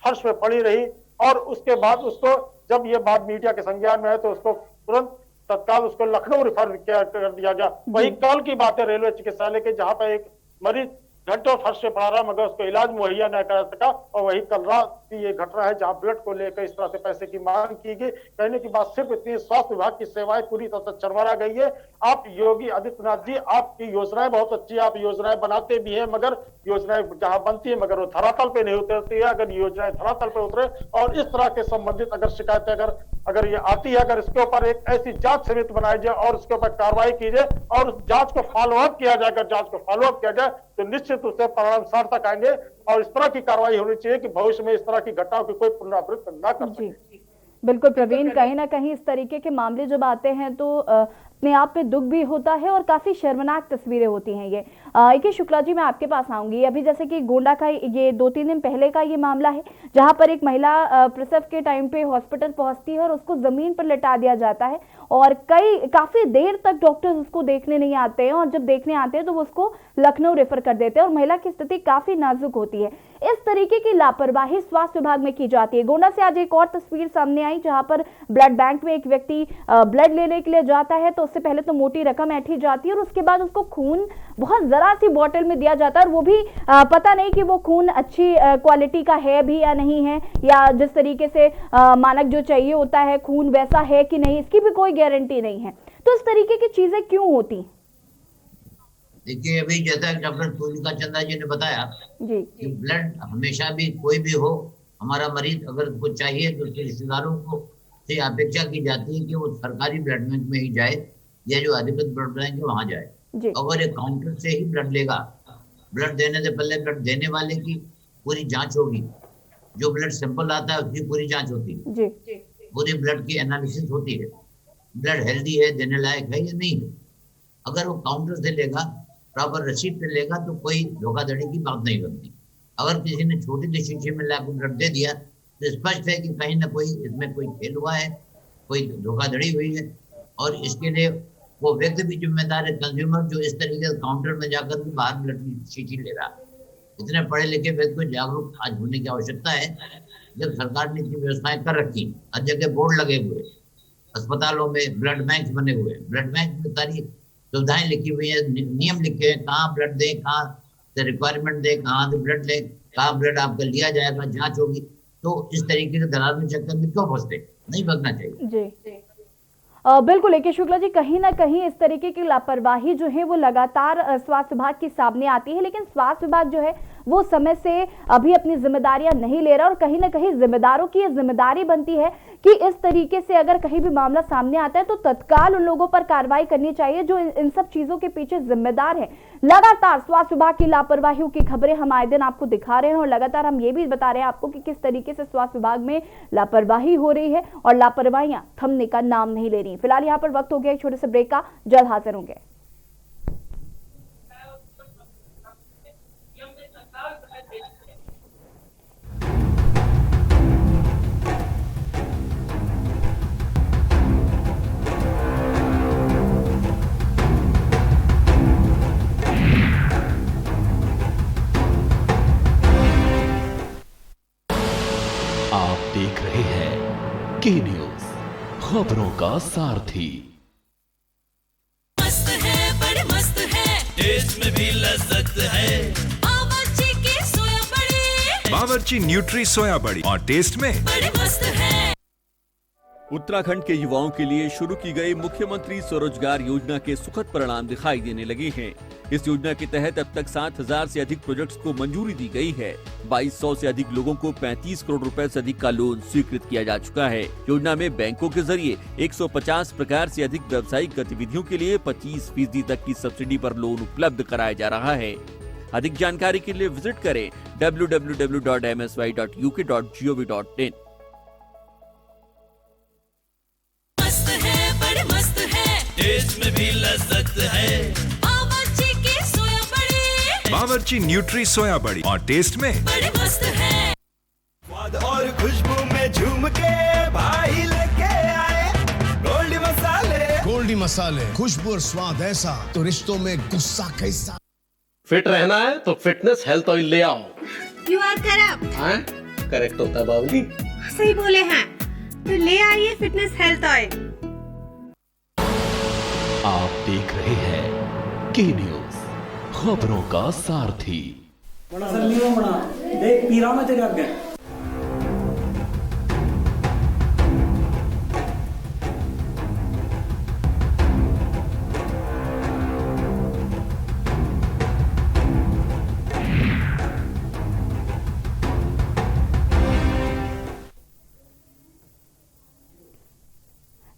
फर्श पे पड़ी रही और उसके बाद उसको जब ये बात मीडिया के संज्ञान में है तो उसको तुरंत तत्काल उसको लखनऊ रेफर कर दिया गया। वही कल की बात है रेलवे चिकित्सालय के, जहां पर एक मरीज घंटों फर्श पे पड़ा रहा मगर उसको इलाज मुहैया न करा सका, और वही कल रात की ये घटना है जहां ब्लड को लेकर इस तरह से पैसे की मांग की गई। कहने की बात सिर्फ इतनी, स्वास्थ्य विभाग की सेवाएं पूरी तरह से चरमरा गई है। आप योगी आदित्यनाथ जी, आपकी योजनाएं बहुत अच्छी है, आप योजनाएं बनाते भी हैं, मगर योजनाएं जहां बनती है मगर वो धरातल पे नहीं उतरती है। अगर योजनाएं धरातल पे उतरे और इस तरह के संबंधित अगर शिकायतें अगर ये आती है, अगर इसके ऊपर एक ऐसी जांच समिति बनाई जाए और उसके ऊपर कार्रवाई की जाए और उस जांच को फॉलोअप किया जाए, अगर जांच को फॉलोअप किया जाए तो निश्चित रूप से परिणाम सार्थक आएंगे और इस तरह की कार्रवाई होनी चाहिए कि भविष्य में इस तरह की घटनाओं की कोई पुनरावृत्ति न कर सके। बिल्कुल प्रवीण, कहीं ना कहीं इस तरीके के मामले जब आते हैं तो अपने आप में दुख भी होता है और काफी शर्मनाक तस्वीरें होती हैं ये। AK शुक्ला जी, मैं आपके पास आऊंगी। अभी जैसे कि गोंडा का ये 2-3 दिन पहले का ये मामला है जहां पर एक महिला प्रसव के टाइम पे हॉस्पिटल पहुंचती है और उसको जमीन पर लिटा दिया जाता है और काफी देर तक डॉक्टर्स उसको देखने नहीं आते हैं और जब देखने आते हैं तो वो उसको लखनऊ रेफर कर देते हैं और महिला की स्थिति काफी नाजुक होती है। इस तरीके की लापरवाही स्वास्थ्य विभाग में की जाती है। गोंडा से आज एक और तस्वीर सामने आई जहां पर ब्लड बैंक में एक व्यक्ति ब्लड लेने के लिए जाता है तो उससे पहले तो मोटी रकम ऐंठी जाती है और उसके बाद उसको खून बहुत जरा जरा सी बॉटल में दिया जाता है और वो भी पता नहीं कि वो खून अच्छी क्वालिटी का है भी या नहीं है, या जिस तरीके से मानक जो चाहिए होता है खून वैसा है कि नहीं, इसकी भी कोई गारंटी नहीं है। तो इस तरीके की चीजें क्यों होती? देखिए, अभी जैसा डॉक्टर तुलिका चंदा जी ने बताया जी कि ब्लड हमेशा भी कोई भी हो, हमारा मरीज अगर कुछ चाहिए तो उसके रिश्तेदारों को से अपेक्षा की जाती है कि वो सरकारी ब्लड बैंक में ही जाए या जो अधिकृत ब्लड बैंक है वहां जाए। अगर एक काउंटर से ही ब्लड लेगा, ब्लड देने से पहले ब्लड देने वाले की पूरी जांच होगी, जो ब्लड सैंपल आता है उसकी पूरी जांच होती है, पूरी ब्लड की एनालिसिस होती है, ब्लड हेल्दी है, देने लायक है या नहीं है। अगर वो काउंटर से लेगा, प्रॉपर रसीद पे लेगा तो कोई धोखाधड़ी की बात नहीं बनती। अगर किसी ने छोटी सी शीशे में लाकर ब्लड दे दिया तो स्पष्ट है कि कहीं ना कोई इसमें कोई खेल हुआ है, कोई धोखाधड़ी हुई है, और इसके लिए वो व्यक्ति भी जिम्मेदार है, कंज्यूमर, जो इस तरीके से काउंटर में जाकर भी बाहर ब्लड की शीशी ले रहा। इतने पढ़े लिखे व्यक्ति को जागरूक आज होने की आवश्यकता है। जब सरकार ने इतनी व्यवस्थाएं कर रखी, हर जगह बोर्ड लगे हुए, अस्पतालों में ब्लड बैंक बने हुए, ब्लड बैंक में सारी सुविधाएं लिखी हुई है, नियम लिखे हैं, कहाँ ब्लड दे, कहाँ से रिक्वायरमेंट दे, कहाँ से ब्लड ले, कहाँ ब्लड आपका लिया जाएगा, जांच होगी। तो इस तरीके के दलाल में चक्कर में क्यों फंसते? नहीं फंसना चाहिए। जी बिल्कुल। लेकिन शुक्ला जी, कहीं ना कहीं इस तरीके की लापरवाही जो है वो लगातार स्वास्थ्य विभाग के सामने आती है, लेकिन स्वास्थ्य विभाग जो है वो समय से अभी अपनी जिम्मेदारियां नहीं ले रहा, और कहीं ना कहीं जिम्मेदारों की ये जिम्मेदारी बनती है कि इस तरीके से अगर कहीं भी मामला सामने आता है तो तत्काल उन लोगों पर कार्रवाई करनी चाहिए जो इन सब चीजों के पीछे जिम्मेदार है। लगातार स्वास्थ्य विभाग की लापरवाहियों की खबरें हम आए दिन आपको दिखा रहे हैं, और लगातार हम ये भी बता रहे हैं आपको कि किस तरीके से स्वास्थ्य विभाग में लापरवाही हो रही है और लापरवाहियां थमने का नाम नहीं ले रही। फिलहाल यहाँ पर वक्त हो गया एक छोटे से ब्रेक का, जल्द हाजिर होंगे। आप देख रहे हैं के न्यूज, खबरों का सारथी। मस्त है, बड़े मस्त है, टेस्ट में भी लज्जत है, बावर्ची की सोया बड़ी, बावर्ची न्यूट्री सोया बड़ी, और टेस्ट में बड़े मस्त है। उत्तराखंड के युवाओं के लिए शुरू की गई मुख्यमंत्री स्वरोजगार योजना के सुखद परिणाम दिखाई देने लगे हैं। इस योजना के तहत अब तक 7,000 से अधिक प्रोजेक्ट्स को मंजूरी दी गई है। 2,200 से अधिक लोगों को 35 करोड़ रुपए से अधिक का लोन स्वीकृत किया जा चुका है। योजना में बैंकों के जरिए 150 प्रकार से अधिक व्यावसायिक गतिविधियों के लिए 25% तक की सब्सिडी पर लोन उपलब्ध कराया जा रहा है। अधिक जानकारी के लिए विजिट करें www.msy.uk.gov.in। टेस्ट में भी लज्जत है, बावर्ची की सोया बड़ी, बावर्ची न्यूट्री सोया बड़ी, और टेस्ट में बड़े मस्त है। स्वाद और खुशबू में झूम के भाई लेके आए गोल्डी मसाले। गोल्डी मसाले, खुशबू और स्वाद ऐसा तो रिश्तों में गुस्सा कैसा। फिट रहना है तो फिटनेस हेल्थ ऑयल ले आओ। You are correct. हाँ, करेक्ट होता है बाबूजी। सही बोले हैं, तो ले आइए फिटनेस हेल्थ ऑयल। आप देख रहे हैं के न्यूज, खबरों का सारथी। बड़ा सल्ली बना देख पीरा में तेरे आगे।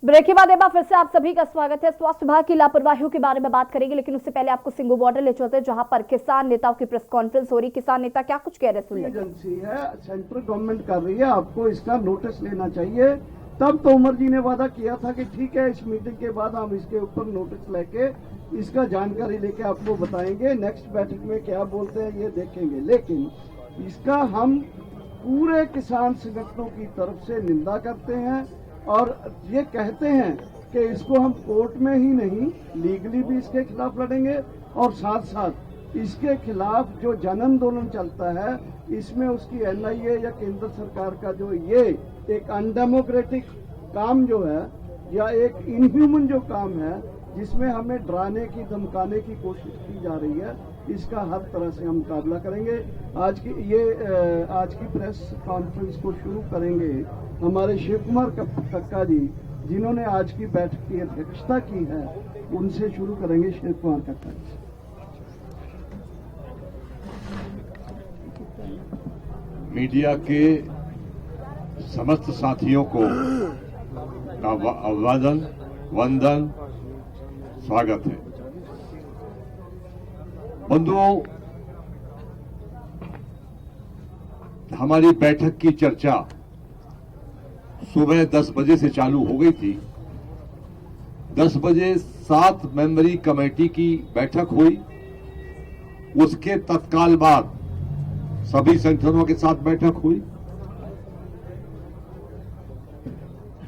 ब्रेक के बाद एक बार फिर से आप सभी का स्वागत है। स्वास्थ्य विभाग की लापरवाहियों के बारे में बात करेंगे, लेकिन उससे पहले आपको सिंगू बॉर्डर ले चलते हैं जहां पर किसान नेताओं की प्रेस कॉन्फ्रेंस हो रही। किसान नेता क्या कुछ कह रहे हैं, सुन लेते हैं। एजेंसी है, सेंट्रल गवर्नमेंट कर रही है, आपको इसका नोटिस लेना चाहिए। तब तोमर जी ने वादा किया था कि ठीक है, इस मीटिंग के बाद हम इसके ऊपर नोटिस लेके इसका जानकारी लेके आपको बताएंगे, नेक्स्ट बैठक में क्या बोलते हैं ये देखेंगे। लेकिन इसका हम पूरे किसान संगठनों की तरफ से निंदा करते हैं और ये कहते हैं कि इसको हम कोर्ट में ही नहीं, लीगली भी इसके खिलाफ लड़ेंगे, और साथ साथ इसके खिलाफ जो जन आंदोलन चलता है इसमें उसकी NIA या केंद्र सरकार का जो ये एक अनडेमोक्रेटिक काम जो है या एक इनह्यूमन जो काम है, जिसमें हमें डराने की धमकाने की कोशिश की जा रही है, इसका हर तरह से हम मुकाबला करेंगे। आज की प्रेस कॉन्फ्रेंस को शुरू करेंगे हमारे शिव कुमार कक्का जी, जिन्होंने आज की बैठक की अध्यक्षता की है, उनसे शुरू करेंगे। शिव कुमार कक्का जी। मीडिया के समस्त साथियों को का अभिवादन, वंदन, स्वागत है। बंधुओं, हमारी बैठक की चर्चा सुबह 10 बजे से चालू हो गई थी। 10 बजे 7 मेंबरी कमेटी की बैठक हुई। उसके तत्काल बाद सभी संगठनों के साथ बैठक हुई।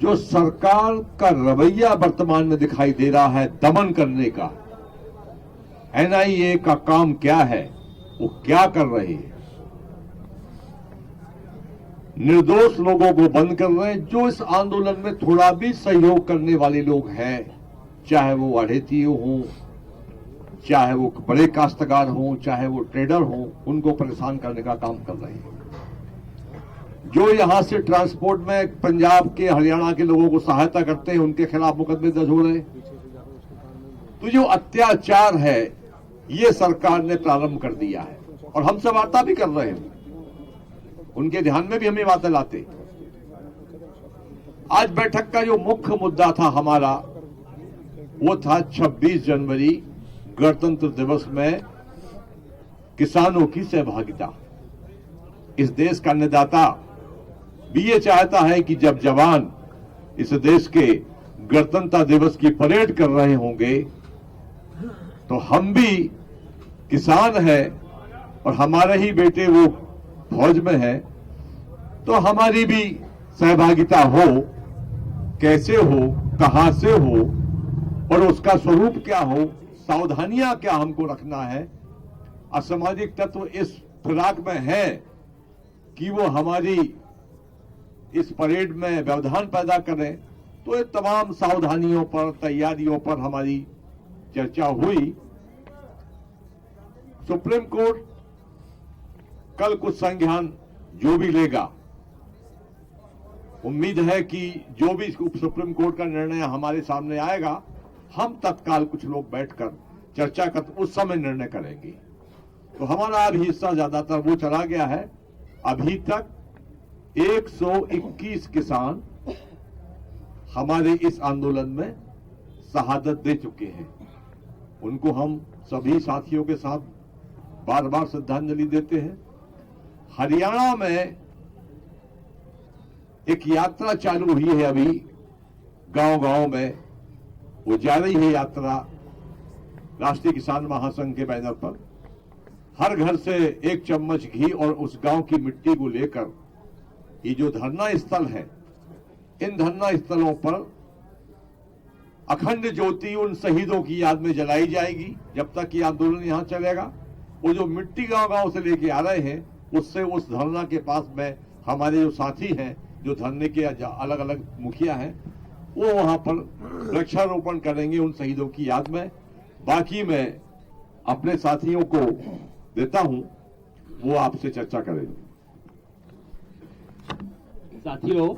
जो सरकार का रवैया वर्तमान में दिखाई दे रहा है दमन करने का, एनआईए का काम क्या है, वो क्या कर रही है, निर्दोष लोगों को बंद कर रहे हैं। जो इस आंदोलन में थोड़ा भी सहयोग करने वाले लोग हैं, चाहे वो अढ़ेती हों, चाहे वो बड़े काश्तकार हों, चाहे वो ट्रेडर हों, उनको परेशान करने का काम कर रहे हैं। जो यहां से ट्रांसपोर्ट में पंजाब के, हरियाणा के लोगों को सहायता करते हैं, उनके खिलाफ मुकदमे दर्ज हो रहे हैं। तो जो अत्याचार है, ये सरकार ने प्रारंभ कर दिया है और हमसे वार्ता भी कर रहे हैं। उनके ध्यान में भी हमें बातें लाते। आज बैठक का जो मुख्य मुद्दा था हमारा, वो था 26 जनवरी गणतंत्र दिवस में किसानों की सहभागिता। इस देश का अन्नदाता भी ये चाहता है कि जब जवान इस देश के गणतंत्र दिवस की परेड कर रहे होंगे, तो हम भी किसान हैं और हमारे ही बेटे वो फौज में है, तो हमारी भी सहभागिता हो। कैसे हो, कहां से हो और उसका स्वरूप क्या हो, सावधानियां क्या हमको रखना है। असामाजिक तत्व इस फिराक में है कि वो हमारी इस परेड में व्यवधान पैदा करें, तो ये तमाम सावधानियों पर, तैयारियों पर हमारी चर्चा हुई। सुप्रीम कोर्ट कल कुछ संज्ञान जो भी लेगा, उम्मीद है कि जो भी सुप्रीम कोर्ट का निर्णय हमारे सामने आएगा, हम तत्काल कुछ लोग बैठकर चर्चा कर उस समय निर्णय करेंगे। तो हमारा अब हिस्सा ज्यादातर वो चला गया है। अभी तक 121 किसान हमारे इस आंदोलन में शहादत दे चुके हैं। उनको हम सभी साथियों के साथ बार बार श्रद्धांजलि देते हैं। हरियाणा में एक यात्रा चालू हुई है अभी गांव-गांव में, वो जा रही है यात्रा राष्ट्रीय किसान महासंघ के बैनर पर। हर घर से 1 चम्मच घी और उस गांव की मिट्टी को लेकर ये जो धरना स्थल है, इन धरना स्थलों पर अखंड ज्योति उन शहीदों की याद में जलाई जाएगी जब तक ये आंदोलन यहां चलेगा। वो जो मिट्टी गांव-गांव से लेके आ रहे हैं, उससे उस धरना के पास में हमारे जो साथी हैं, जो धरने के अलग अलग मुखिया हैं, वो वहां पर वृक्षारोपण करेंगे उन शहीदों की याद में। बाकी मैं अपने साथियों को देता हूं, वो आपसे चर्चा करेंगे। साथियों,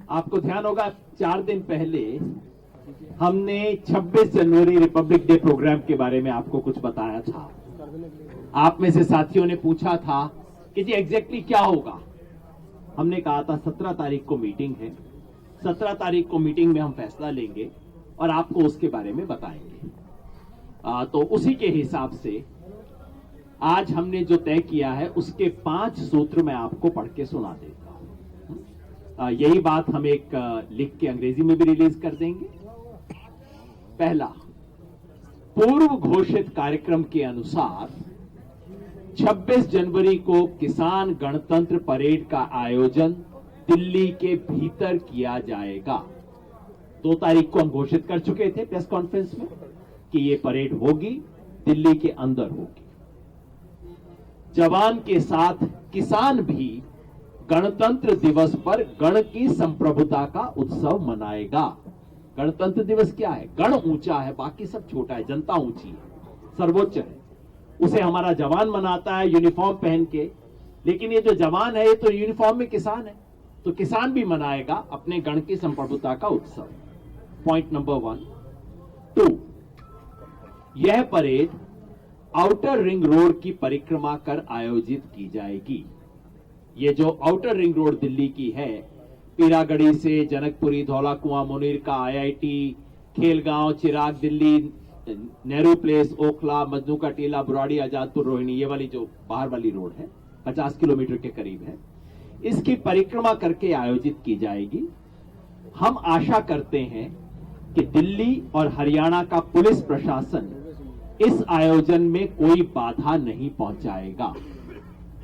आपको ध्यान होगा 4 दिन पहले हमने 26 जनवरी रिपब्लिक डे प्रोग्राम के बारे में आपको कुछ बताया था। आप में से साथियों ने पूछा था कि जी एग्जैक्टली क्या होगा। हमने कहा था 17 तारीख को मीटिंग है, 17 तारीख को मीटिंग में हम फैसला लेंगे और आपको उसके बारे में बताएंगे। तो उसी के हिसाब से आज हमने जो तय किया है उसके 5 सूत्र मैं आपको पढ़ के सुना देता हूं। यही बात हम एक लिख के अंग्रेजी में भी रिलीज कर देंगे। पहला, पूर्व घोषित कार्यक्रम के अनुसार 26 जनवरी को किसान गणतंत्र परेड का आयोजन दिल्ली के भीतर किया जाएगा। 2 तारीख को हम घोषित कर चुके थे प्रेस कॉन्फ्रेंस में कि ये परेड होगी, दिल्ली के अंदर होगी। जवान के साथ किसान भी गणतंत्र दिवस पर गण की संप्रभुता का उत्सव मनाएगा। गणतंत्र दिवस क्या है? गण ऊंचा है, बाकी सब छोटा है, जनता ऊंची है, सर्वोच्च है। उसे हमारा जवान मनाता है यूनिफॉर्म पहन के, लेकिन ये जो जवान है ये तो यूनिफॉर्म में किसान है, तो किसान भी मनाएगा अपने गण की संप्रभुता का उत्सव। Point number 1। 2, यह परेड आउटर रिंग रोड की परिक्रमा कर आयोजित की जाएगी। ये जो आउटर रिंग रोड दिल्ली की है, पीरागढ़ी से जनकपुरी, धौला कुआं, मुनीर का IIT, खेलगांव, चिराग दिल्ली, नेहरू प्लेस, ओखला, मजनू का टीला, बुराड़ी, आजादपुर, रोहिणी, ये वाली जो बाहर वाली रोड है 50 किलोमीटर के करीब है, इसकी परिक्रमा करके आयोजित की जाएगी। हम आशा करते हैं कि दिल्ली और हरियाणा का पुलिस प्रशासन इस आयोजन में कोई बाधा नहीं पहुंचाएगा।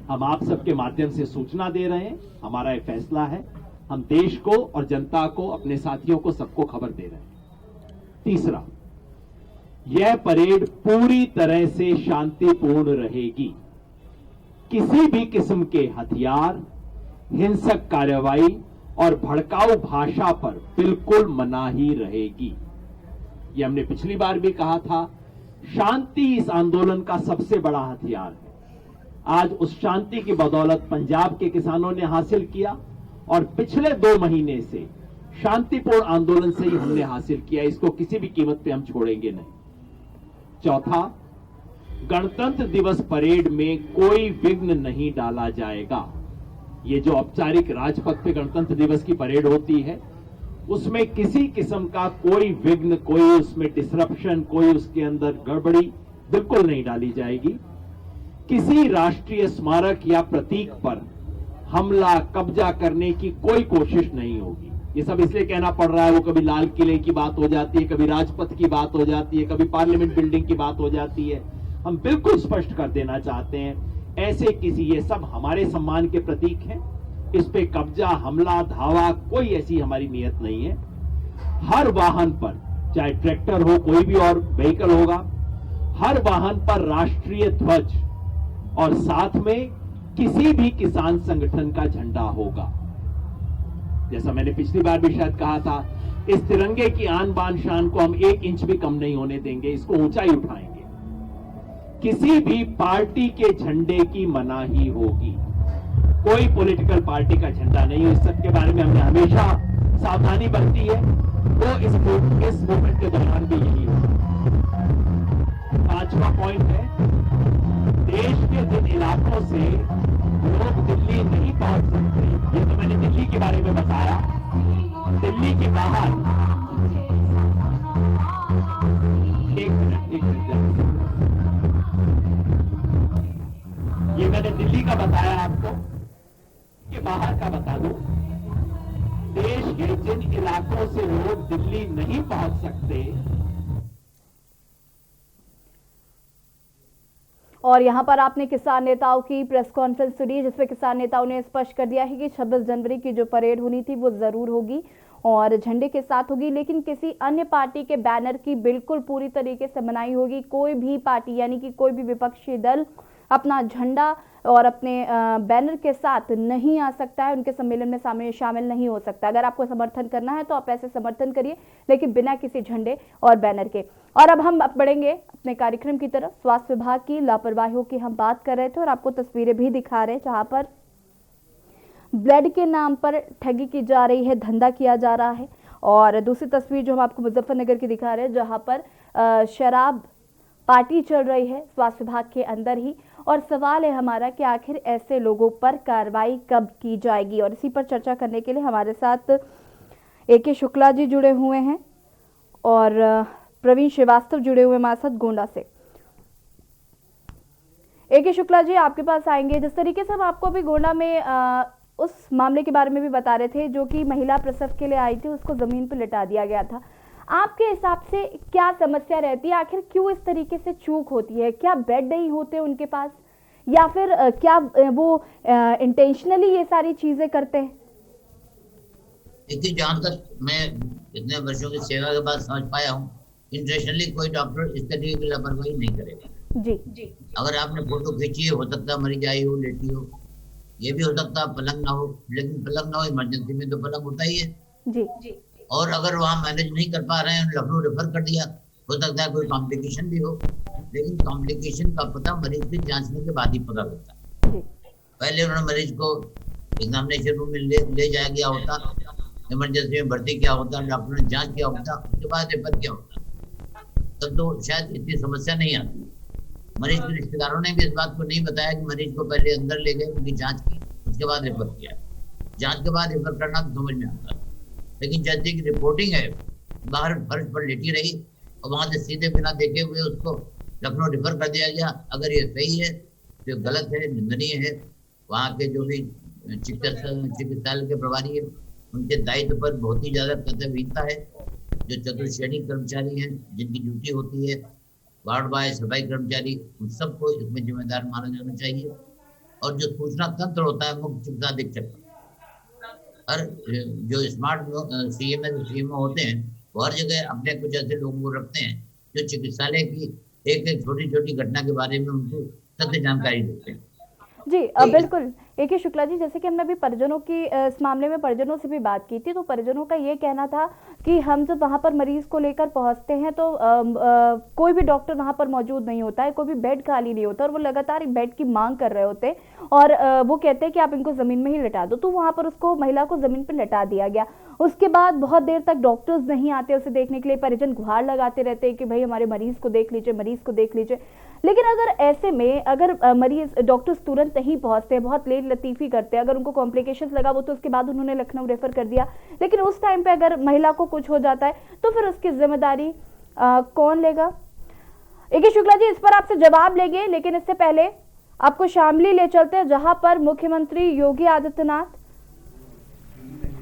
हम आप सबके माध्यम से सूचना दे रहे हैं, हमारा यह फैसला है, हम देश को और जनता को, अपने साथियों को, सबको खबर दे रहे हैं। तीसरा, यह परेड पूरी तरह से शांतिपूर्ण रहेगी। किसी भी किस्म के हथियार, हिंसक कार्रवाई और भड़काऊ भाषा पर बिल्कुल मनाही रहेगी। यह हमने पिछली बार भी कहा था, शांति इस आंदोलन का सबसे बड़ा हथियार है। आज उस शांति की बदौलत पंजाब के किसानों ने हासिल किया और पिछले 2 महीने से शांतिपूर्ण आंदोलन से ही हमने हासिल किया, इसको किसी भी कीमत पे हम छोड़ेंगे नहीं। चौथा, गणतंत्र दिवस परेड में कोई विघ्न नहीं डाला जाएगा। ये जो औपचारिक राजपथ पे गणतंत्र दिवस की परेड होती है, उसमें किसी किस्म का कोई विघ्न, कोई उसमें डिसरप्शन, कोई उसके अंदर गड़बड़ी बिल्कुल नहीं डाली जाएगी। किसी राष्ट्रीय स्मारक या प्रतीक पर हमला, कब्जा करने की कोई कोशिश नहीं होगी। ये सब इसलिए कहना पड़ रहा है, वो कभी लाल किले की बात हो जाती है, कभी राजपथ की बात हो जाती है, कभी पार्लियामेंट बिल्डिंग की बात हो जाती है। हम बिल्कुल स्पष्ट कर देना चाहते हैं, ऐसे किसी, ये सब हमारे सम्मान के प्रतीक हैं, इस पे कब्जा, हमला, धावा, कोई ऐसी हमारी नियत नहीं है। हर वाहन पर, चाहे ट्रैक्टर हो, कोई भी और व्हीकल होगा, हर वाहन पर राष्ट्रीय ध्वज और साथ में किसी भी किसान संगठन का झंडा होगा। जैसा मैंने पिछली बार भी शायद कहा था, इस तिरंगे की आन बान शान को हम 1 इंच भी कम नहीं होने देंगे, इसको ऊंचाई उठाएंगे। किसी भी पार्टी के झंडे की मनाही होगी, कोई पॉलिटिकल पार्टी का झंडा नहीं। इस सब के बारे में हमने हमेशा सावधानी बरती है, तो इस मूवमेंट के दौरान भी यही होगा। 5वां पॉइंट है, देश के जिन इलाकों से लोग दिल्ली नहीं पहुंच सकते, ये तो मैंने दिल्ली के बारे में बताया, दिल्ली के बाहर, एक मिनट, ये मैंने दिल्ली का बताया, आपको के बाहर का बता दूं। देश के जिन इलाकों से लोग दिल्ली नहीं पहुंच सकते, और यहाँ पर आपने किसान नेताओं की प्रेस कॉन्फ्रेंस सुनी, जिसमें किसान नेताओं ने स्पष्ट कर दिया है कि 26 जनवरी की जो परेड होनी थी वो जरूर होगी और झंडे के साथ होगी, लेकिन किसी अन्य पार्टी के बैनर की बिल्कुल पूरी तरीके से मनाही होगी। कोई भी पार्टी, यानी कि कोई भी विपक्षी दल अपना झंडा और अपने बैनर के साथ नहीं आ सकता है, उनके सम्मेलन में शामिल नहीं हो सकता। अगर आपको समर्थन करना है तो आप ऐसे समर्थन करिए, लेकिन बिना किसी झंडे और बैनर के। और अब हम बढ़ेंगे अपने कार्यक्रम की तरफ। स्वास्थ्य विभाग की लापरवाहियों की हम बात कर रहे थे और आपको तस्वीरें भी दिखा रहे हैं, जहां पर ब्लड के नाम पर ठगी की जा रही है, धंधा किया जा रहा है। और दूसरी तस्वीर जो हम आपको मुजफ्फरनगर की दिखा रहे हैं, जहां पर शराब पार्टी चल रही है स्वास्थ्य विभाग के अंदर ही। और सवाल है हमारा कि आखिर ऐसे लोगों पर कार्रवाई कब की जाएगी। और इसी पर चर्चा करने के लिए हमारे साथ AK शुक्ला जी जुड़े हुए हैं और प्रवीण श्रीवास्तव जुड़े हुए हमारे साथ गोंडा से। AK शुक्ला जी, आपके पास आएंगे। जिस तरीके से हम आपको अभी गोंडा में उस मामले के बारे में भी बता रहे थे, जो कि महिला प्रसव के लिए आई थी, उसको जमीन पर लिटा दिया गया था। आपके हिसाब से क्या समस्या रहती है, आखिर क्यों इस तरीके से चूक होती है? क्या बेड नहीं होते उनके पास, या फिर क्या वो इंटेंशनली ये सारी चीजें करते हैं? देखिए, जहाँ तक मैं इतने वर्षों की सेवा के बाद समझ पाया हूँ, इंटेंशनली कोई डॉक्टर इस तरीके की लापरवाही नहीं करेगा। जी। अगर आपने फोटो खींची है, हो सकता है मरीज आई हो, लेटी हो, ये भी हो सकता है पलंग ना हो, लेकिन पलंग ना हो, इमरजेंसी में तो पलंग होता ही है। जी। और अगर वहाँ मैनेज नहीं कर पा रहे हैं, लखनऊ रेफर कर दिया, हो सकता है कोई कॉम्प्लिकेशन भी हो, लेकिन कॉम्प्लिकेशन का पता मरीज के जांचने के बाद ही पता लगता है। पहले उन्होंने मरीज को एग्जामिनेशन रूम में ले जाया गया होता, इमरजेंसी में भर्ती किया होता, डॉक्टर ने जांच किया होता, उसके बाद रेफर किया होता, तब तो शायद इतनी समस्या नहीं आती। मरीज के रिश्तेदारों ने भी इस बात को नहीं बताया कि मरीज को पहले अंदर ले गए, उनकी जांच की, उसके बाद रेफर किया। जांच के बाद रेफर करना तो समझ में आता, लेकिन जैसे की रिपोर्टिंग है बाहर फर्श पर लेटी रही और वहां से सीधे बिना देखे हुए उसको लखनऊ रेफर कर दिया गया। अगर ये सही है तो गलत है, निंदनीय है। वहाँ के जो भी चिकित्सालय के प्रभारी है उनके दायित्व पर बहुत ही ज्यादा कर्तव्यहीनता है। जो चतुर्श्रेणी कर्मचारी हैं जिनकी ड्यूटी होती है, वार्ड बॉय, सफाई कर्मचारी, उन सबको इसमें जिम्मेदार माना जाना चाहिए। और जो सूचना तंत्र होता है मुख्य चिकित्सा अधीक्षक, हर जो स्मार्ट सीएमओ होते हैं वो हर जगह अपने कुछ ऐसे लोगों को रखते हैं जो चिकित्सालय की एक एक छोटी छोटी घटना के बारे में उनको सत्य जानकारी देते हैं। जी बिल्कुल। AK शुक्ला जी, जैसे कि हमने अभी परिजनों की इस मामले में परिजनों से भी बात की थी, तो परिजनों का ये कहना था कि हम जब वहाँ पर मरीज को लेकर पहुँचते हैं तो कोई भी डॉक्टर वहाँ पर मौजूद नहीं होता है, कोई भी बेड खाली नहीं होता और वो लगातार बेड की मांग कर रहे होते हैं और वो कहते हैं कि आप इनको ज़मीन में ही लिटा दो। तो वहाँ पर उसको महिला को ज़मीन पर लिटा दिया गया। उसके बाद बहुत देर तक डॉक्टर्स नहीं आते उसे देखने के लिए, परिजन गुहार लगाते रहते हैं कि भाई हमारे मरीज को देख लीजिए, मरीज को देख लीजिए। लेकिन अगर ऐसे में अगर मरीज डॉक्टर्स तुरंत नहीं पहुंचते, बहुत लेट लतीफ़ी करते हैं, अगर उनको कॉम्प्लिकेशंस लगा वो तो उसके बाद उन्होंने लखनऊ रेफर कर दिया, लेकिन उस टाइम पे अगर महिला को कुछ हो जाता है तो फिर उसकी जिम्मेदारी कौन लेगा? AK शुक्ला जी, इस पर आपसे जवाब लेंगे, लेकिन इससे पहले आपको शामली ले चलते हैं जहां पर मुख्यमंत्री योगी आदित्यनाथ,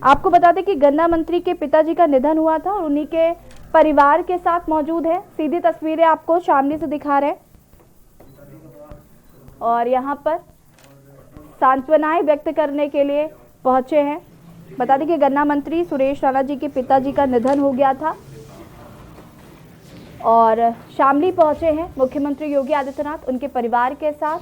आपको बता दें कि गन्ना मंत्री के पिताजी का निधन हुआ था और उन्हीं के परिवार के साथ मौजूद है। सीधी तस्वीरें आपको शामली से दिखा रहे हैं और यहाँ पर सांत्वनाएं व्यक्त करने के लिए पहुंचे हैं। बता दें कि गन्ना मंत्री सुरेश राणा जी के पिताजी का निधन हो गया था और शामली पहुंचे हैं मुख्यमंत्री योगी आदित्यनाथ उनके परिवार के साथ।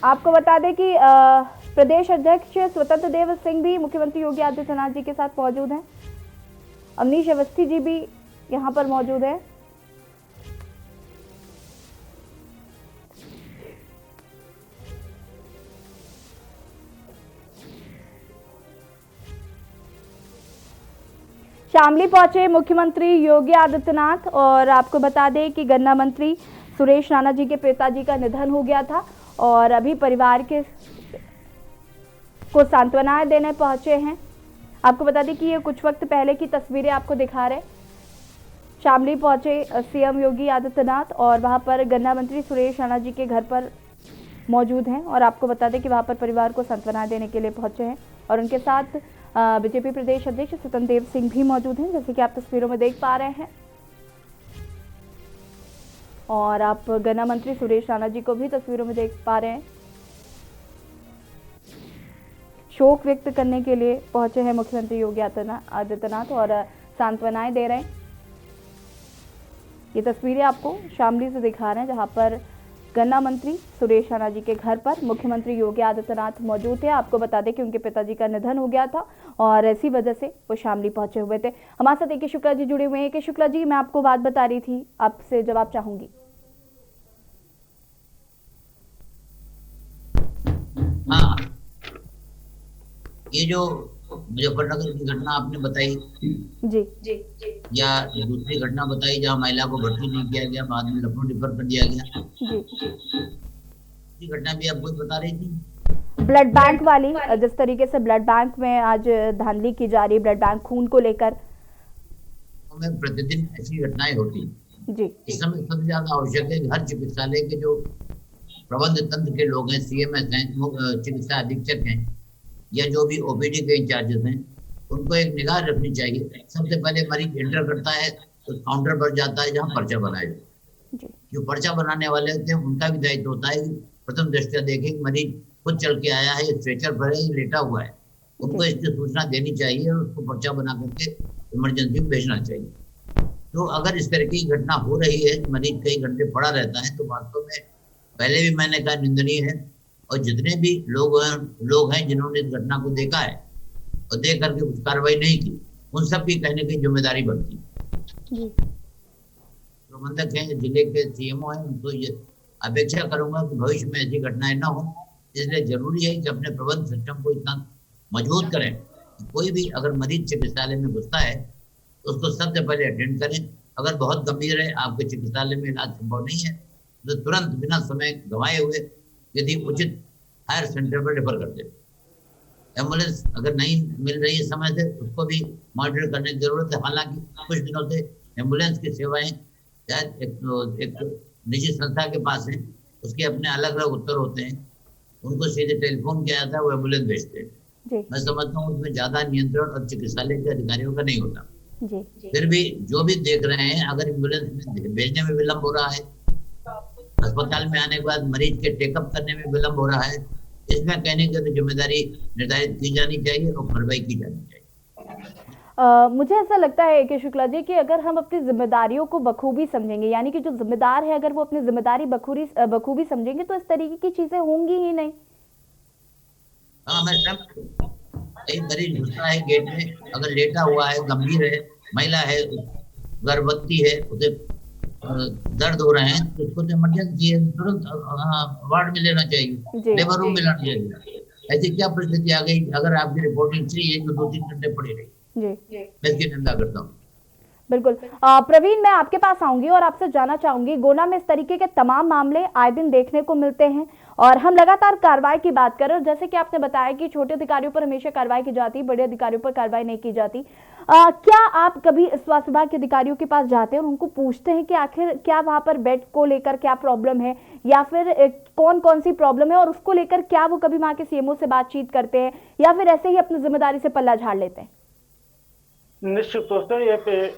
आपको बता दें कि प्रदेश अध्यक्ष स्वतंत्र देव सिंह भी मुख्यमंत्री योगी आदित्यनाथ जी के साथ मौजूद हैं। अवनीश अवस्थी जी भी यहां पर मौजूद है। शामली पहुंचे मुख्यमंत्री योगी आदित्यनाथ और आपको बता दें कि गन्ना मंत्री सुरेश राणा जी के पिताजी का निधन हो गया था और अभी परिवार के को सांत्वनाएं देने पहुंचे हैं। आपको बता दें कि ये कुछ वक्त पहले की तस्वीरें आपको दिखा रहे। शामली पहुंचे CM योगी आदित्यनाथ और वहां पर गन्ना मंत्री सुरेश राणा जी के घर पर मौजूद हैं और आपको बता दें कि वहां पर परिवार को सांत्वना देने के लिए पहुंचे हैं और उनके साथ बीजेपी प्रदेश अध्यक्ष स्वतंत्र देव सिंह भी मौजूद हैं, जैसे कि आप तस्वीरों में देख पा रहे हैं। और आप गन्ना मंत्री सुरेश राणा जी को भी तस्वीरों में देख पा रहे हैं। शोक व्यक्त करने के लिए पहुंचे हैं मुख्यमंत्री योगी आदित्यनाथ और सांत्वनाएं दे रहे हैं। ये तस्वीरें आपको शामली से दिखा रहे हैं जहां पर गन्ना मंत्री सुरेश राणा जी के घर पर मुख्यमंत्री योगी आदित्यनाथ मौजूद थे। आपको बता दें कि उनके पिताजी का निधन हो गया था और इसी वजह से वो शामली पहुंचे हुए थे। हमारे साथ AK शुक्ला जी जुड़े हुए हैं। AK शुक्ला जी, मैं आपको बात बता रही थी, आपसे जवाब चाहूंगी। हाँ, ये जो मुजफ्फरनगर की घटना आपने बताई जी या दूसरी घटना बताई जहाँ महिला को भर्ती नहीं किया गया, बाद में लखनऊ रेफर कर दिया गया, ये घटना भी आप कुछ बता रही थी। ब्लड बैंक वाली, जिस तरीके से ब्लड बैंक में आज धांधली की जा रही, ब्लड बैंक खून को लेकर, हमें प्रतिदिन ऐसी घटनाएं होती जी। इस समय सबसे ज्यादा आवश्यक है हर चिकित्सालय के जो प्रबंध तंत्र के लोग हैं, CMS हैं, चिकित्सा अधीक्षक हैं या जो भी OPD के इंचार्जेस हैं, उनको एक निगाह रखनी चाहिए। सबसे पहले मरीज एंटर करता है तो काउंटर पर जाता है जहाँ पर्चा बनाया जाए। जो पर्चा बनाने वाले होते हैं उनका भी दायित्व होता है कि प्रथम दृष्टया देखें कि मरीज खुद चल के आया है, स्ट्रेचर पर है, लेटा हुआ है, उनको इसकी सूचना देनी चाहिए और उसको पर्चा बना करके इमरजेंसी में भेजना चाहिए। तो अगर इस तरह की घटना हो रही है, मरीज कई घंटे पड़ा रहता है, तो वास्तव में पहले भी मैंने कहा निंदनीय है। और जितने भी लोग हैं जिन्होंने इस घटना को देखा है और देख करके कुछ कार्रवाई नहीं की, उन सब की कहने की जिम्मेदारी बनती है। प्रबंधक हैं, जिले के सीएमओ हैं, उनको ये अपेक्षा करूंगा कि भविष्य में ऐसी घटनाएं ना हो। इसलिए जरूरी है कि अपने प्रबंध सिस्टम को इतना मजबूत करें कि कोई भी अगर मरीज चिकित्सालय में घुसता है तो उसको सबसे पहले अटेंड करें। अगर बहुत गंभीर है, आपके चिकित्सालय में इलाज संभव नहीं है, तो तुरंत बिना समय गंवाए हुए यदि उचित हायर सेंटर पर रेफर कर दें। एम्बुलेंस अगर नहीं मिल रही है समय से, उसको भी मॉनिटर करने की जरूरत है। हालांकि कुछ दिनों से एम्बुलेंस की सेवाएं शायद एक निजी संस्था के पास है, उसके अपने अलग अलग उत्तर होते हैं, उनको सीधे टेलीफोन किया जाता है, वो एम्बुलेंस भेजते हैं। मैं समझता हूँ उसमें ज्यादा नियंत्रण और चिकित्सालय के अधिकारियों का नहीं होता। फिर भी जो भी देख रहे हैं, अगर एम्बुलेंस में भेजने में विलम्ब हो रहा है, अस्पताल में आने के बाद मरीज के टेकअप करने में विलम्ब हो रहा है, इसमें कहने की तो जिम्मेदारी निर्धारित की जानी चाहिए और कार्रवाई की जानी चाहिए। मुझे ऐसा लगता है कि शुक्ला जी कि अगर हम अपनी जिम्मेदारियों को बखूबी समझेंगे, यानी कि जो जिम्मेदार है अगर वो अपनी जिम्मेदारी बखूबी समझेंगे, तो इस तरीके की चीजें होंगी ही नहीं। हाँ, मैं कई मरीज घुसता है गेट में, अगर लेटा हुआ है, गंभीर है, महिला है, गर्भवती है, उसे दर्द हो रहे हैं, तो उसको तो इमरजेंसी है, तुरंत वार्ड में लेना चाहिए, लेबर रूम में लेना चाहिए। ऐसी क्या परिस्थिति आ गई? अगर आपकी रिपोर्टिंग सही है तो 2-3 घंटे पड़ी रही। मैं इसकी निंदा करता हूँ। बिल्कुल। प्रवीण, मैं आपके पास आऊंगी और आपसे जानना चाहूंगी, गोना में इस तरीके के तमाम मामले आए दिन देखने को मिलते हैं और हम लगातार कार्रवाई की बात कर रहे हैं। जैसे कि आपने बताया कि छोटे अधिकारियों पर हमेशा कार्रवाई की जाती, बड़े अधिकारियों पर कार्रवाई नहीं की जाती। क्या आप कभी स्वास्थ्य विभाग के अधिकारियों के पास जाते हैं और उनको पूछते हैं कि आखिर क्या वहां पर बेड को लेकर क्या प्रॉब्लम है, या फिर कौन कौन सी प्रॉब्लम है, और उसको लेकर क्या वो कभी वहां के सीएमओ से बातचीत करते हैं, या फिर ऐसे ही अपनी जिम्मेदारी से पल्ला झाड़ लेते हैं? निश्चित रूप से ये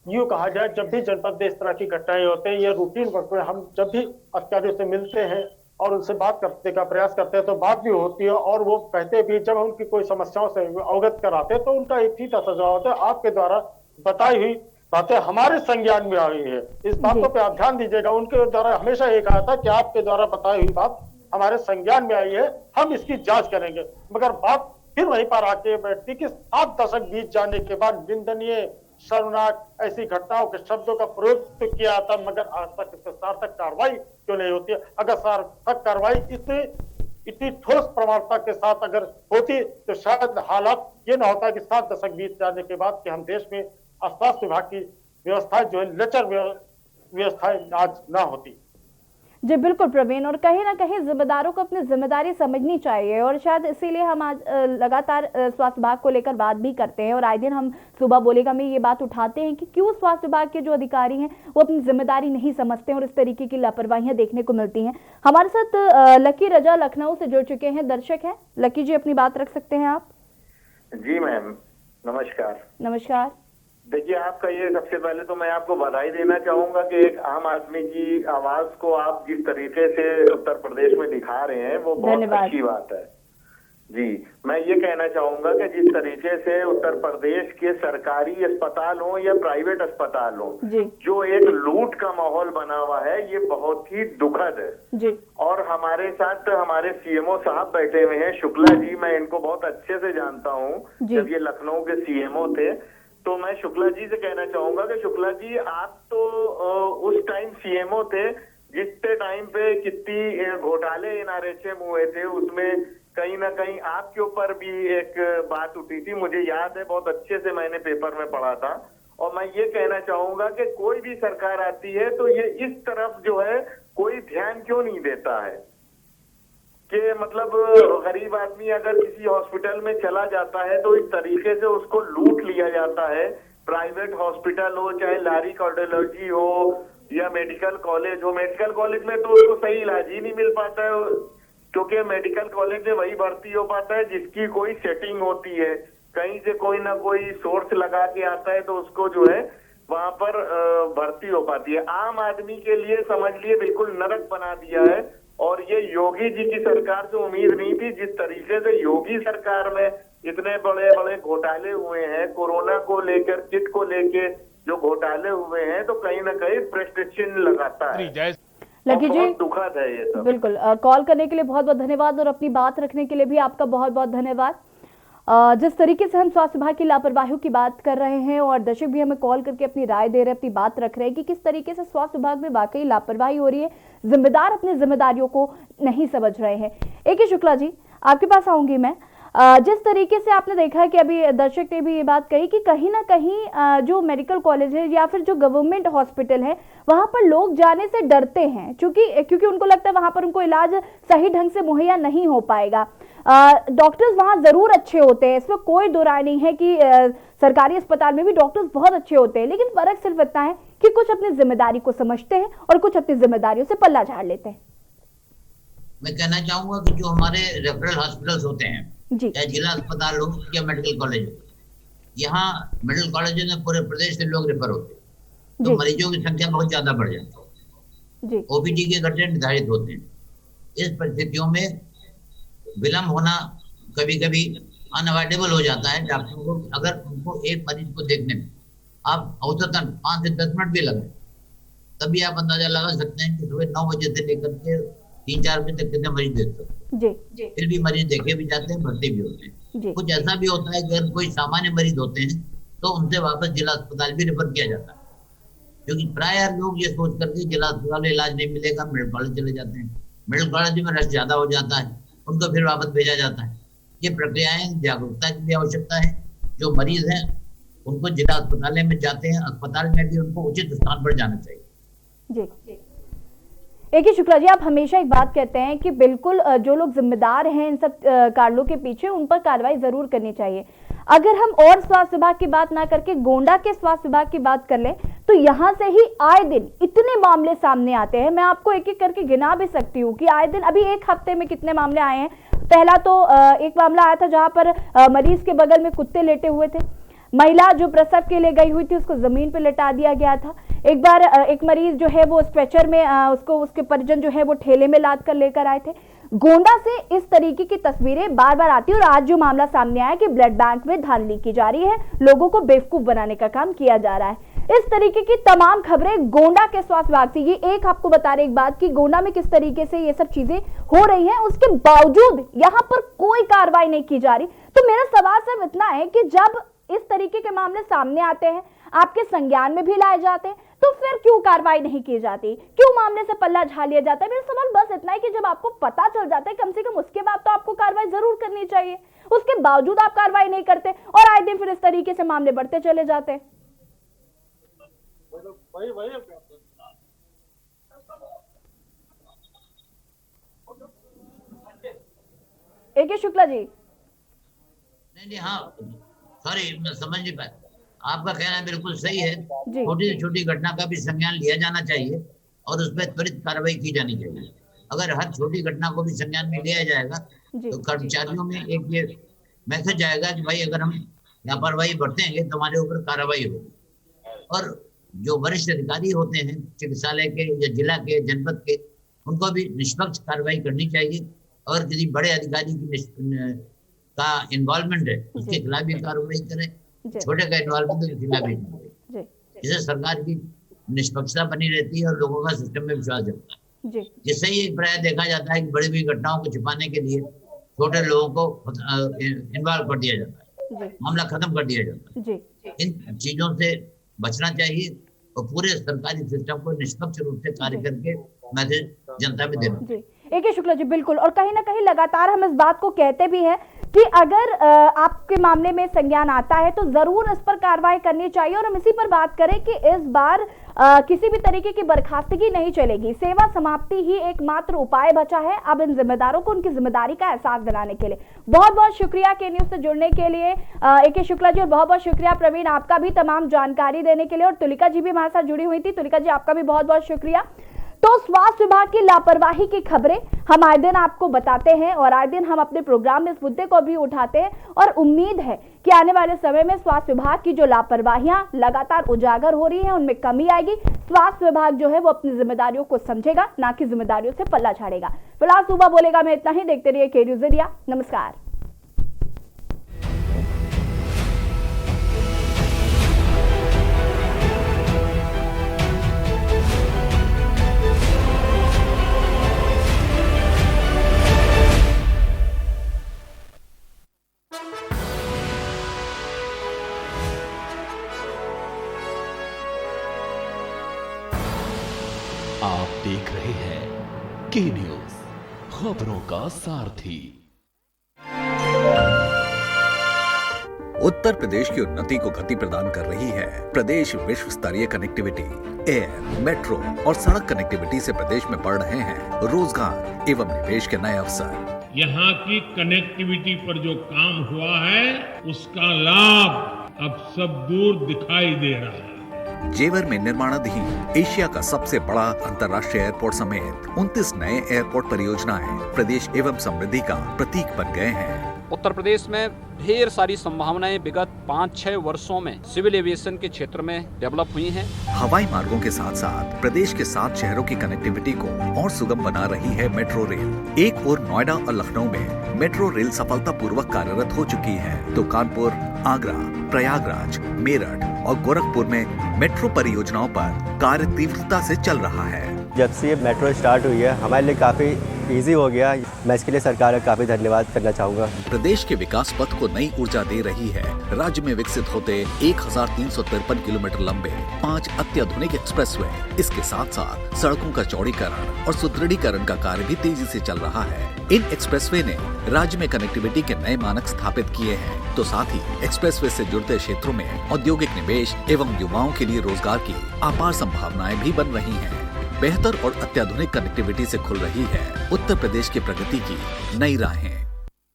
यूँ कहा जाए, जब भी जनपद में इस तरह की घटनाएं होते हैं, ये रूटीन वर्क में हम जब भी अधिकारियों से मिलते हैं और उनसे बात करने का प्रयास करते हैं तो बात भी होती है, और वो कहते भी जब उनकी कोई समस्याओं से अवगत कराते हैं तो उनका एक ही जवाब होता है, आपके द्वारा बताई हुई बातें हमारे संज्ञान में आई है। इस बातों पे आप ध्यान दीजिएगा। उनके द्वारा हमेशा ये कहा था कि आपके द्वारा बताई हुई बात हमारे संज्ञान में आई है, हम इसकी जांच करेंगे। मगर बात फिर वहीं पर आके बैठती कि 7 दशक बीत जाने के बाद निंदनीय, शर्मनाक ऐसी घटनाओं के शब्दों का प्रयोग तो किया जाता, मगर आज तक इस पर सार्थक कार्रवाई क्यों नहीं होती है? अगर सार्थक कार्रवाई इतनी ठोस प्रमाणता के साथ अगर होती तो शायद हालात ये ना होता कि 7 दशक बीत जाने के बाद कि हम देश में स्वास्थ्य विभाग की व्यवस्थाएं जो है लचर व्यवस्थाएं आज ना होती। जी बिल्कुल प्रवीण, और कहीं ना कहीं जिम्मेदारों को अपनी जिम्मेदारी समझनी चाहिए, और शायद इसीलिए हम आज लगातार स्वास्थ्य विभाग को लेकर बात भी करते हैं और आए दिन हम सुबह बोलेगा में ये बात उठाते हैं कि क्यों स्वास्थ्य विभाग के जो अधिकारी हैं वो अपनी जिम्मेदारी नहीं समझते हैं और इस तरीके की लापरवाहियां देखने को मिलती हैं। हमारे साथ लकी रजा लखनऊ से जुड़ चुके हैं, दर्शक हैं। लकी जी, अपनी बात रख सकते हैं आप। जी मैम, नमस्कार। नमस्कार। देखिए, आपका ये सबसे पहले तो मैं आपको बधाई देना चाहूंगा कि एक आम आदमी की आवाज को आप जिस तरीके से उत्तर प्रदेश में दिखा रहे हैं वो बहुत अच्छी बात है। जी, मैं ये कहना चाहूंगा कि जिस तरीके से उत्तर प्रदेश के सरकारी अस्पताल हो या प्राइवेट अस्पताल हो, जो एक लूट का माहौल बना हुआ है, ये बहुत ही दुखद है। जी। और हमारे साथ हमारे सीएमओ साहब बैठे हुए हैं, शुक्ला जी, मैं इनको बहुत अच्छे से जानता हूँ, जब ये लखनऊ के सीएमओ थे। तो मैं शुक्ला जी से कहना चाहूंगा कि शुक्ला जी, आप तो उस टाइम सीएमओ थे जितने टाइम पे कितनी घोटाले NRHM हुए थे, उसमें कहीं ना कहीं आपके ऊपर भी एक बात उठी थी, मुझे याद है, बहुत अच्छे से मैंने पेपर में पढ़ा था। और मैं ये कहना चाहूंगा कि कोई भी सरकार आती है तो ये इस तरफ जो है कोई ध्यान क्यों नहीं देता है कि मतलब गरीब आदमी अगर किसी हॉस्पिटल में चला जाता है तो इस तरीके से उसको लूट लिया जाता है। प्राइवेट हॉस्पिटल हो, चाहे लारी कार्डियोलॉजी हो या मेडिकल कॉलेज हो, मेडिकल कॉलेज में तो उसको सही इलाज ही नहीं मिल पाता है, क्योंकि मेडिकल कॉलेज में वही भर्ती हो पाता है जिसकी कोई सेटिंग होती है, कहीं से कोई ना कोई सोर्स लगा के आता है तो उसको जो है वहां पर भर्ती हो पाती है। आम आदमी के लिए समझ लिए बिल्कुल नरक बना दिया है, और ये योगी जी की सरकार से उम्मीद नहीं थी। जिस तरीके से योगी सरकार में इतने बड़े बड़े घोटाले हुए हैं, कोरोना को लेकर, किट को लेकर जो घोटाले हुए हैं, तो कहीं ना कहीं प्रश्न चिन्ह लगाता है। लकी जी, बहुत दुखद है ये सब। बिल्कुल, कॉल करने के लिए बहुत बहुत धन्यवाद और अपनी बात रखने के लिए भी आपका बहुत बहुत धन्यवाद। जिस तरीके से हम स्वास्थ्य विभाग की लापरवाही की बात कर रहे हैं और दर्शक भी हमें कॉल करके अपनी राय दे रहे हैं, अपनी बात रख रहे हैं कि किस तरीके से स्वास्थ्य विभाग में वाकई लापरवाही हो रही है, जिम्मेदार अपनी जिम्मेदारियों को नहीं समझ रहे हैं। AK शुक्ला जी, आपके पास आऊंगी मैं। जिस तरीके से आपने देखा है कि अभी दर्शक ने भी ये बात कही कि कहीं ना कहीं जो मेडिकल कॉलेज है या फिर जो गवर्नमेंट हॉस्पिटल है वहां पर लोग जाने से डरते हैं, क्योंकि उनको लगता है वहां पर उनको इलाज सही ढंग से मुहैया नहीं हो पाएगा। डॉक्टर्स वहां जरूर अच्छे होते हैं, इसमें कोई दो राय नहीं है कि सरकारी अस्पताल में भी डॉक्टर्स बहुत अच्छे होते हैं, लेकिन फर्क सिर्फ इतना है कि कुछ अपनी जिम्मेदारी को समझते हैं और कुछ अपनी जिम्मेदारियों से पल्ला झाड़ लेते हैं। मैं कहना चाहूंगा कि जो हमारे रेफरल हॉस्पिटल्स होते हैं, या जिला अस्पताल हो या मेडिकल कॉलेज हो, यहाँ मेडिकल कॉलेज में पूरे प्रदेश से लोग रेफर होते हैं, तो मरीजों की संख्या बहुत ज्यादा बढ़ जाती है। OPD के घंटे निर्धारित होते हैं। इस परिस्थितियों में विलम्ब होना कभी कभी अनअवॉइडेबल हो जाता है। डॉक्टरों को अगर उनको एक मरीज को देखने में आप औसतन 5 से 10 मिनट भी लगे, तभी आप अंदाजा लगा सकते हैं कि सुबह 9 बजे से लेकर के 3-4 बजे तक कितने मरीज देख सकते हैं। फिर भी मरीज देखे भी जाते हैं, भर्ती भी होते हैं। कुछ ऐसा भी होता है कि अगर कोई सामान्य मरीज होते हैं तो उनसे वापस जिला अस्पताल भी रेफर किया जाता है, क्योंकि प्राय लोग ये सोच करके जिला अस्पताल में इलाज नहीं मिलेगा, मेडिकल कॉलेज चले जाते हैं। मेडिकल कॉलेज में रश ज्यादा हो जाता है, उनको फिर वापस भेजा जाता है। ये प्रक्रियाएं जागरूकता की भी आवश्यकता है। जो मरीज हैं उनको जिला अस्पताल में जाते हैं, अस्पताल में भी उनको उचित स्थान पर जाना चाहिए। जी AK शुक्ला जी, आप हमेशा एक बात कहते हैं कि बिल्कुल जो लोग जिम्मेदार हैं इन सब कांडों के पीछे, उन पर कार्रवाई जरूर करनी चाहिए। अगर हम और स्वास्थ्य विभाग की बात ना करके गोंडा के स्वास्थ्य विभाग की बात कर लें तो यहाँ से ही आए दिन इतने मामले सामने आते हैं। मैं आपको एक एक करके गिना भी सकती हूँ कि आए दिन, अभी एक हफ्ते में कितने मामले आए हैं। पहला तो एक मामला आया था जहाँ पर मरीज के बगल में कुत्ते लेटे हुए थे। महिला जो प्रसव के लिए गई हुई थी उसको जमीन पर लेटा दिया गया था। एक बार एक मरीज जो है वो स्ट्रेचर में, उसके परिजन जो है वो ठेले में लाद कर लेकर आए थे। गोंडा से इस तरीके की तस्वीरें बार बार आती है और आज जो मामला सामने आया कि ब्लड बैंक में धांधली की जा रही है, लोगों को बेवकूफ बनाने का काम किया जा रहा है। इस तरीके की तमाम खबरें गोंडा के स्वास्थ्य विभाग से। ये एक आपको बता रहे एक बात कि गोंडा में किस तरीके से ये सब चीजें हो रही हैं, उसके बावजूद यहाँ पर कोई कार्रवाई नहीं की जा रही। तो मेरा सवाल सिर्फ इतना है कि जब इस तरीके के मामले सामने आते हैं, आपके संज्ञान में भी लाए जाते हैं, तो फिर क्यों कार्रवाई नहीं की जाती, क्यों मामले से पल्ला झाड़ लिया जाता है? मेरा सवाल बस इतना है कि जब आपको पता चल जाता है, कम से कम उसके बाद तो आपको कार्रवाई जरूर करनी चाहिए। उसके बावजूद आप कार्रवाई नहीं करते और आए दिन फिर इस तरीके से मामले बढ़ते चले जाते हैं। AK शुक्ला जी, नहीं, हाँ, सॉरी, मैं समझ नहीं पाया। आपका कहना बिल्कुल सही है। छोटी से छोटी घटना का भी संज्ञान लिया जाना चाहिए और उस पर त्वरित कार्रवाई की जानी चाहिए। अगर हर छोटी घटना को भी संज्ञान में लिया जाएगा तो कर्मचारियों में एक ये मैसेज आएगा कि भाई अगर हम लापरवाही बरतेंगे तो हमारे ऊपर कार्रवाई होगी। और जो वरिष्ठ अधिकारी होते हैं चिकित्सालय के या जिला के, जनपद के, उनको भी निष्पक्ष कार्रवाई करनी चाहिए और किसी बड़े अधिकारी की का इन्वॉल्वमेंट है उसके खिलाफ भी कार्रवाई करें, छोटे का इन्वॉल्वमेंट के खिलाफ भी करें। इससे सरकार की निष्पक्षता बनी रहती है और लोगों का सिस्टम में विश्वास जमता है। जिससे ही प्राय देखा जाता है कि बड़ी बड़ी घटनाओं को छिपाने के लिए छोटे लोगों को इन्वॉल्व कर दिया जाता है, मामला खत्म कर दिया जाता है। इन चीजों से बचना चाहिए और पूरे सरकारी सिस्टम को निष्पक्ष रूप से कार्य करके मैसेज जनता में देना चाहिए। AK शुक्ला जी, बिल्कुल, और कहीं ना कहीं लगातार हम इस बात को कहते भी हैं कि अगर आपके मामले में संज्ञान आता है तो जरूर इस पर कार्रवाई करनी चाहिए। और हम इसी पर बात करें कि इस बार किसी भी तरीके की बर्खास्तगी नहीं चलेगी, सेवा समाप्ति ही एकमात्र उपाय बचा है अब इन जिम्मेदारों को उनकी जिम्मेदारी का एहसास दिलाने के लिए। बहुत बहुत शुक्रिया के न्यूज से जुड़ने के लिए AK शुक्ला जी, और बहुत बहुत शुक्रिया प्रवीण आपका भी तमाम जानकारी देने के लिए। और तुलिका जी भी हमारे साथ जुड़ी हुई थी। तुलिका जी, आपका भी बहुत बहुत शुक्रिया। तो स्वास्थ्य विभाग की लापरवाही की खबरें हम आए दिन आपको बताते हैं और आए दिन हम अपने प्रोग्राम में इस मुद्दे को भी उठाते हैं और उम्मीद है कि आने वाले समय में स्वास्थ्य विभाग की जो लापरवाहियां लगातार उजागर हो रही हैं उनमें कमी आएगी। स्वास्थ्य विभाग जो है वो अपनी जिम्मेदारियों को समझेगा, ना कि जिम्मेदारियों से पल्ला झाड़ेगा। फिलहाल सुबह बोलेगा में इतना ही। देखते रहिए के न्यूज़ इंडिया। नमस्कार। देख रहे हैं के न्यूज, खबरों का सारथी। उत्तर प्रदेश की उन्नति को गति प्रदान कर रही है प्रदेश विश्व स्तरीय कनेक्टिविटी। एयर, मेट्रो और सड़क कनेक्टिविटी से प्रदेश में बढ़ रहे हैं रोजगार एवं निवेश के नए अवसर। यहाँ की कनेक्टिविटी पर जो काम हुआ है उसका लाभ अब सब दूर दिखाई दे रहा है। जेवर में निर्माणाधीन एशिया का सबसे बड़ा अंतर्राष्ट्रीय एयरपोर्ट समेत 29 नए एयरपोर्ट परियोजनाएं प्रदेश एवं समृद्धि का प्रतीक बन गए हैं। उत्तर प्रदेश में ढेर सारी संभावनाएं विगत 5-6 वर्षों में सिविल एविएशन के क्षेत्र में डेवलप हुई हैं। हवाई मार्गों के साथ साथ प्रदेश के 7 शहरों की कनेक्टिविटी को और सुगम बना रही है मेट्रो रेल। एक ओर नोएडा और लखनऊ में मेट्रो रेल सफलतापूर्वक कार्यरत हो चुकी है, तो कानपुर, आगरा, प्रयागराज, मेरठ और गोरखपुर में मेट्रो परियोजनाओं पर कार्य तीव्रता से चल रहा है। जब से ये मेट्रो स्टार्ट हुई है हमारे लिए काफी इजी हो गया। मैं इसके लिए सरकार का काफी धन्यवाद करना चाहूँगा। प्रदेश के विकास पथ को नई ऊर्जा दे रही है राज्य में विकसित होते 1353 किलोमीटर लंबे 5 अत्याधुनिक एक्सप्रेसवे। इसके साथ साथ सड़कों का चौड़ीकरण और सुदृढ़ीकरण का कार्य भी तेजी से चल रहा है। इन एक्सप्रेसवे ने राज्य में कनेक्टिविटी के नए मानक स्थापित किए हैं, तो साथ ही एक्सप्रेसवे से जुड़ते क्षेत्रों में औद्योगिक निवेश एवं युवाओं के लिए रोजगार की अपार संभावनाएं भी बन रही हैं। बेहतर और अत्याधुनिक कनेक्टिविटी से खुल रही है उत्तर प्रदेश की प्रगति की नई राहें।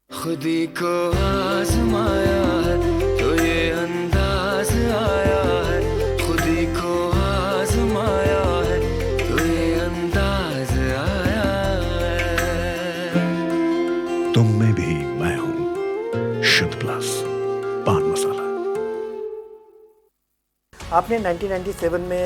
खुदी को आजमाया है तो ये अंदाज आया है, खुदी को आजमाया है तो ये अंदाज आया है। तुम में भी मैं हूं, शुद्ध प्लस पान मसाला। आपने 1997 में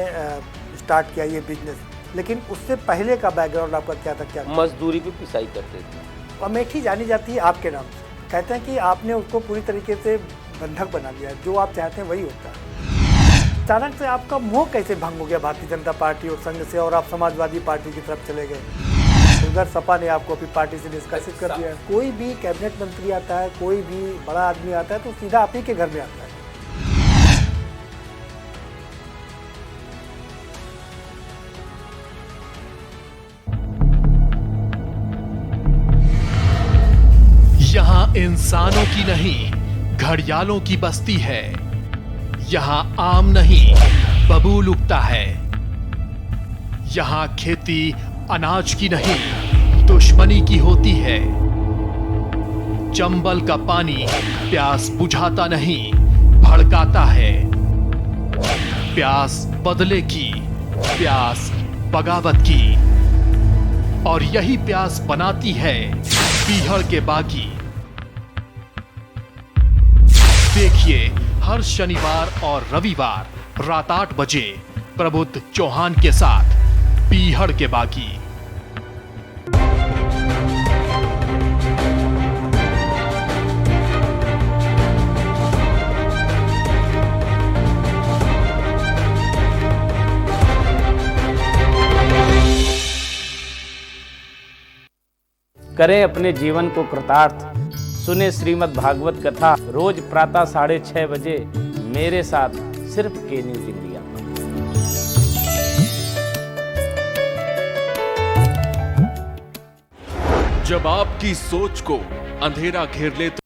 स्टार्ट किया ये बिजनेस, लेकिन उससे पहले का बैकग्राउंड आपका क्या था? क्या मजदूरी पे पिसाई करते थे। अमेठी जानी जाती है आपके नाम से। कहते हैं कि आपने उसको पूरी तरीके से बंधक बना लिया, जो आप चाहते हैं वही होता है। अचानक से आपका मोह कैसे भंग हो गया भारतीय जनता पार्टी और संघ से, और आप समाजवादी पार्टी की तरफ चले गए? उधर सपा ने आपको अपनी पार्टी से निष्कासित कर दिया। कोई भी कैबिनेट मंत्री आता है, कोई भी बड़ा आदमी आता है तो सीधा आप ही के घर में आता है। यहाँ इंसानों की नहीं घड़ियालों की बस्ती है। यहाँ आम नहीं बबूल उगता है। यहाँ खेती अनाज की नहीं दुश्मनी की होती है। चंबल का पानी प्यास बुझाता नहीं भड़काता है। प्यास बदले की, प्यास बगावत की, और यही प्यास बनाती है पीहड़ के बागी। देखिए हर शनिवार और रविवार रात 8 बजे प्रबुद्ध चौहान के साथ पीहड़ के बागी। करें अपने जीवन को कृतार्थ, सुने श्रीमद् भागवत कथा रोज प्रातः 6:30 बजे मेरे साथ सिर्फ के न्यूज इंडिया। जब आपकी सोच को अंधेरा घेर ले तो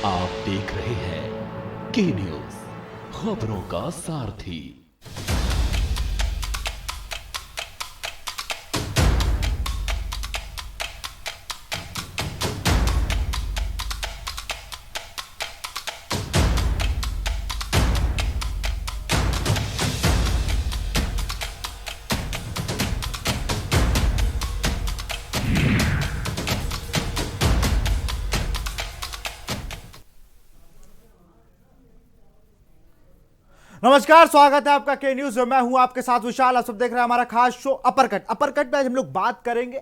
आप देख रहे हैं के न्यूज, खबरों का सारथी। नमस्कार, स्वागत है आपका के न्यूज में। मैं हूं आपके साथ विशाल। आप सब देख रहे हैं हमारा खास show upper cut. Upper cut में आज हम लोग बात करेंगे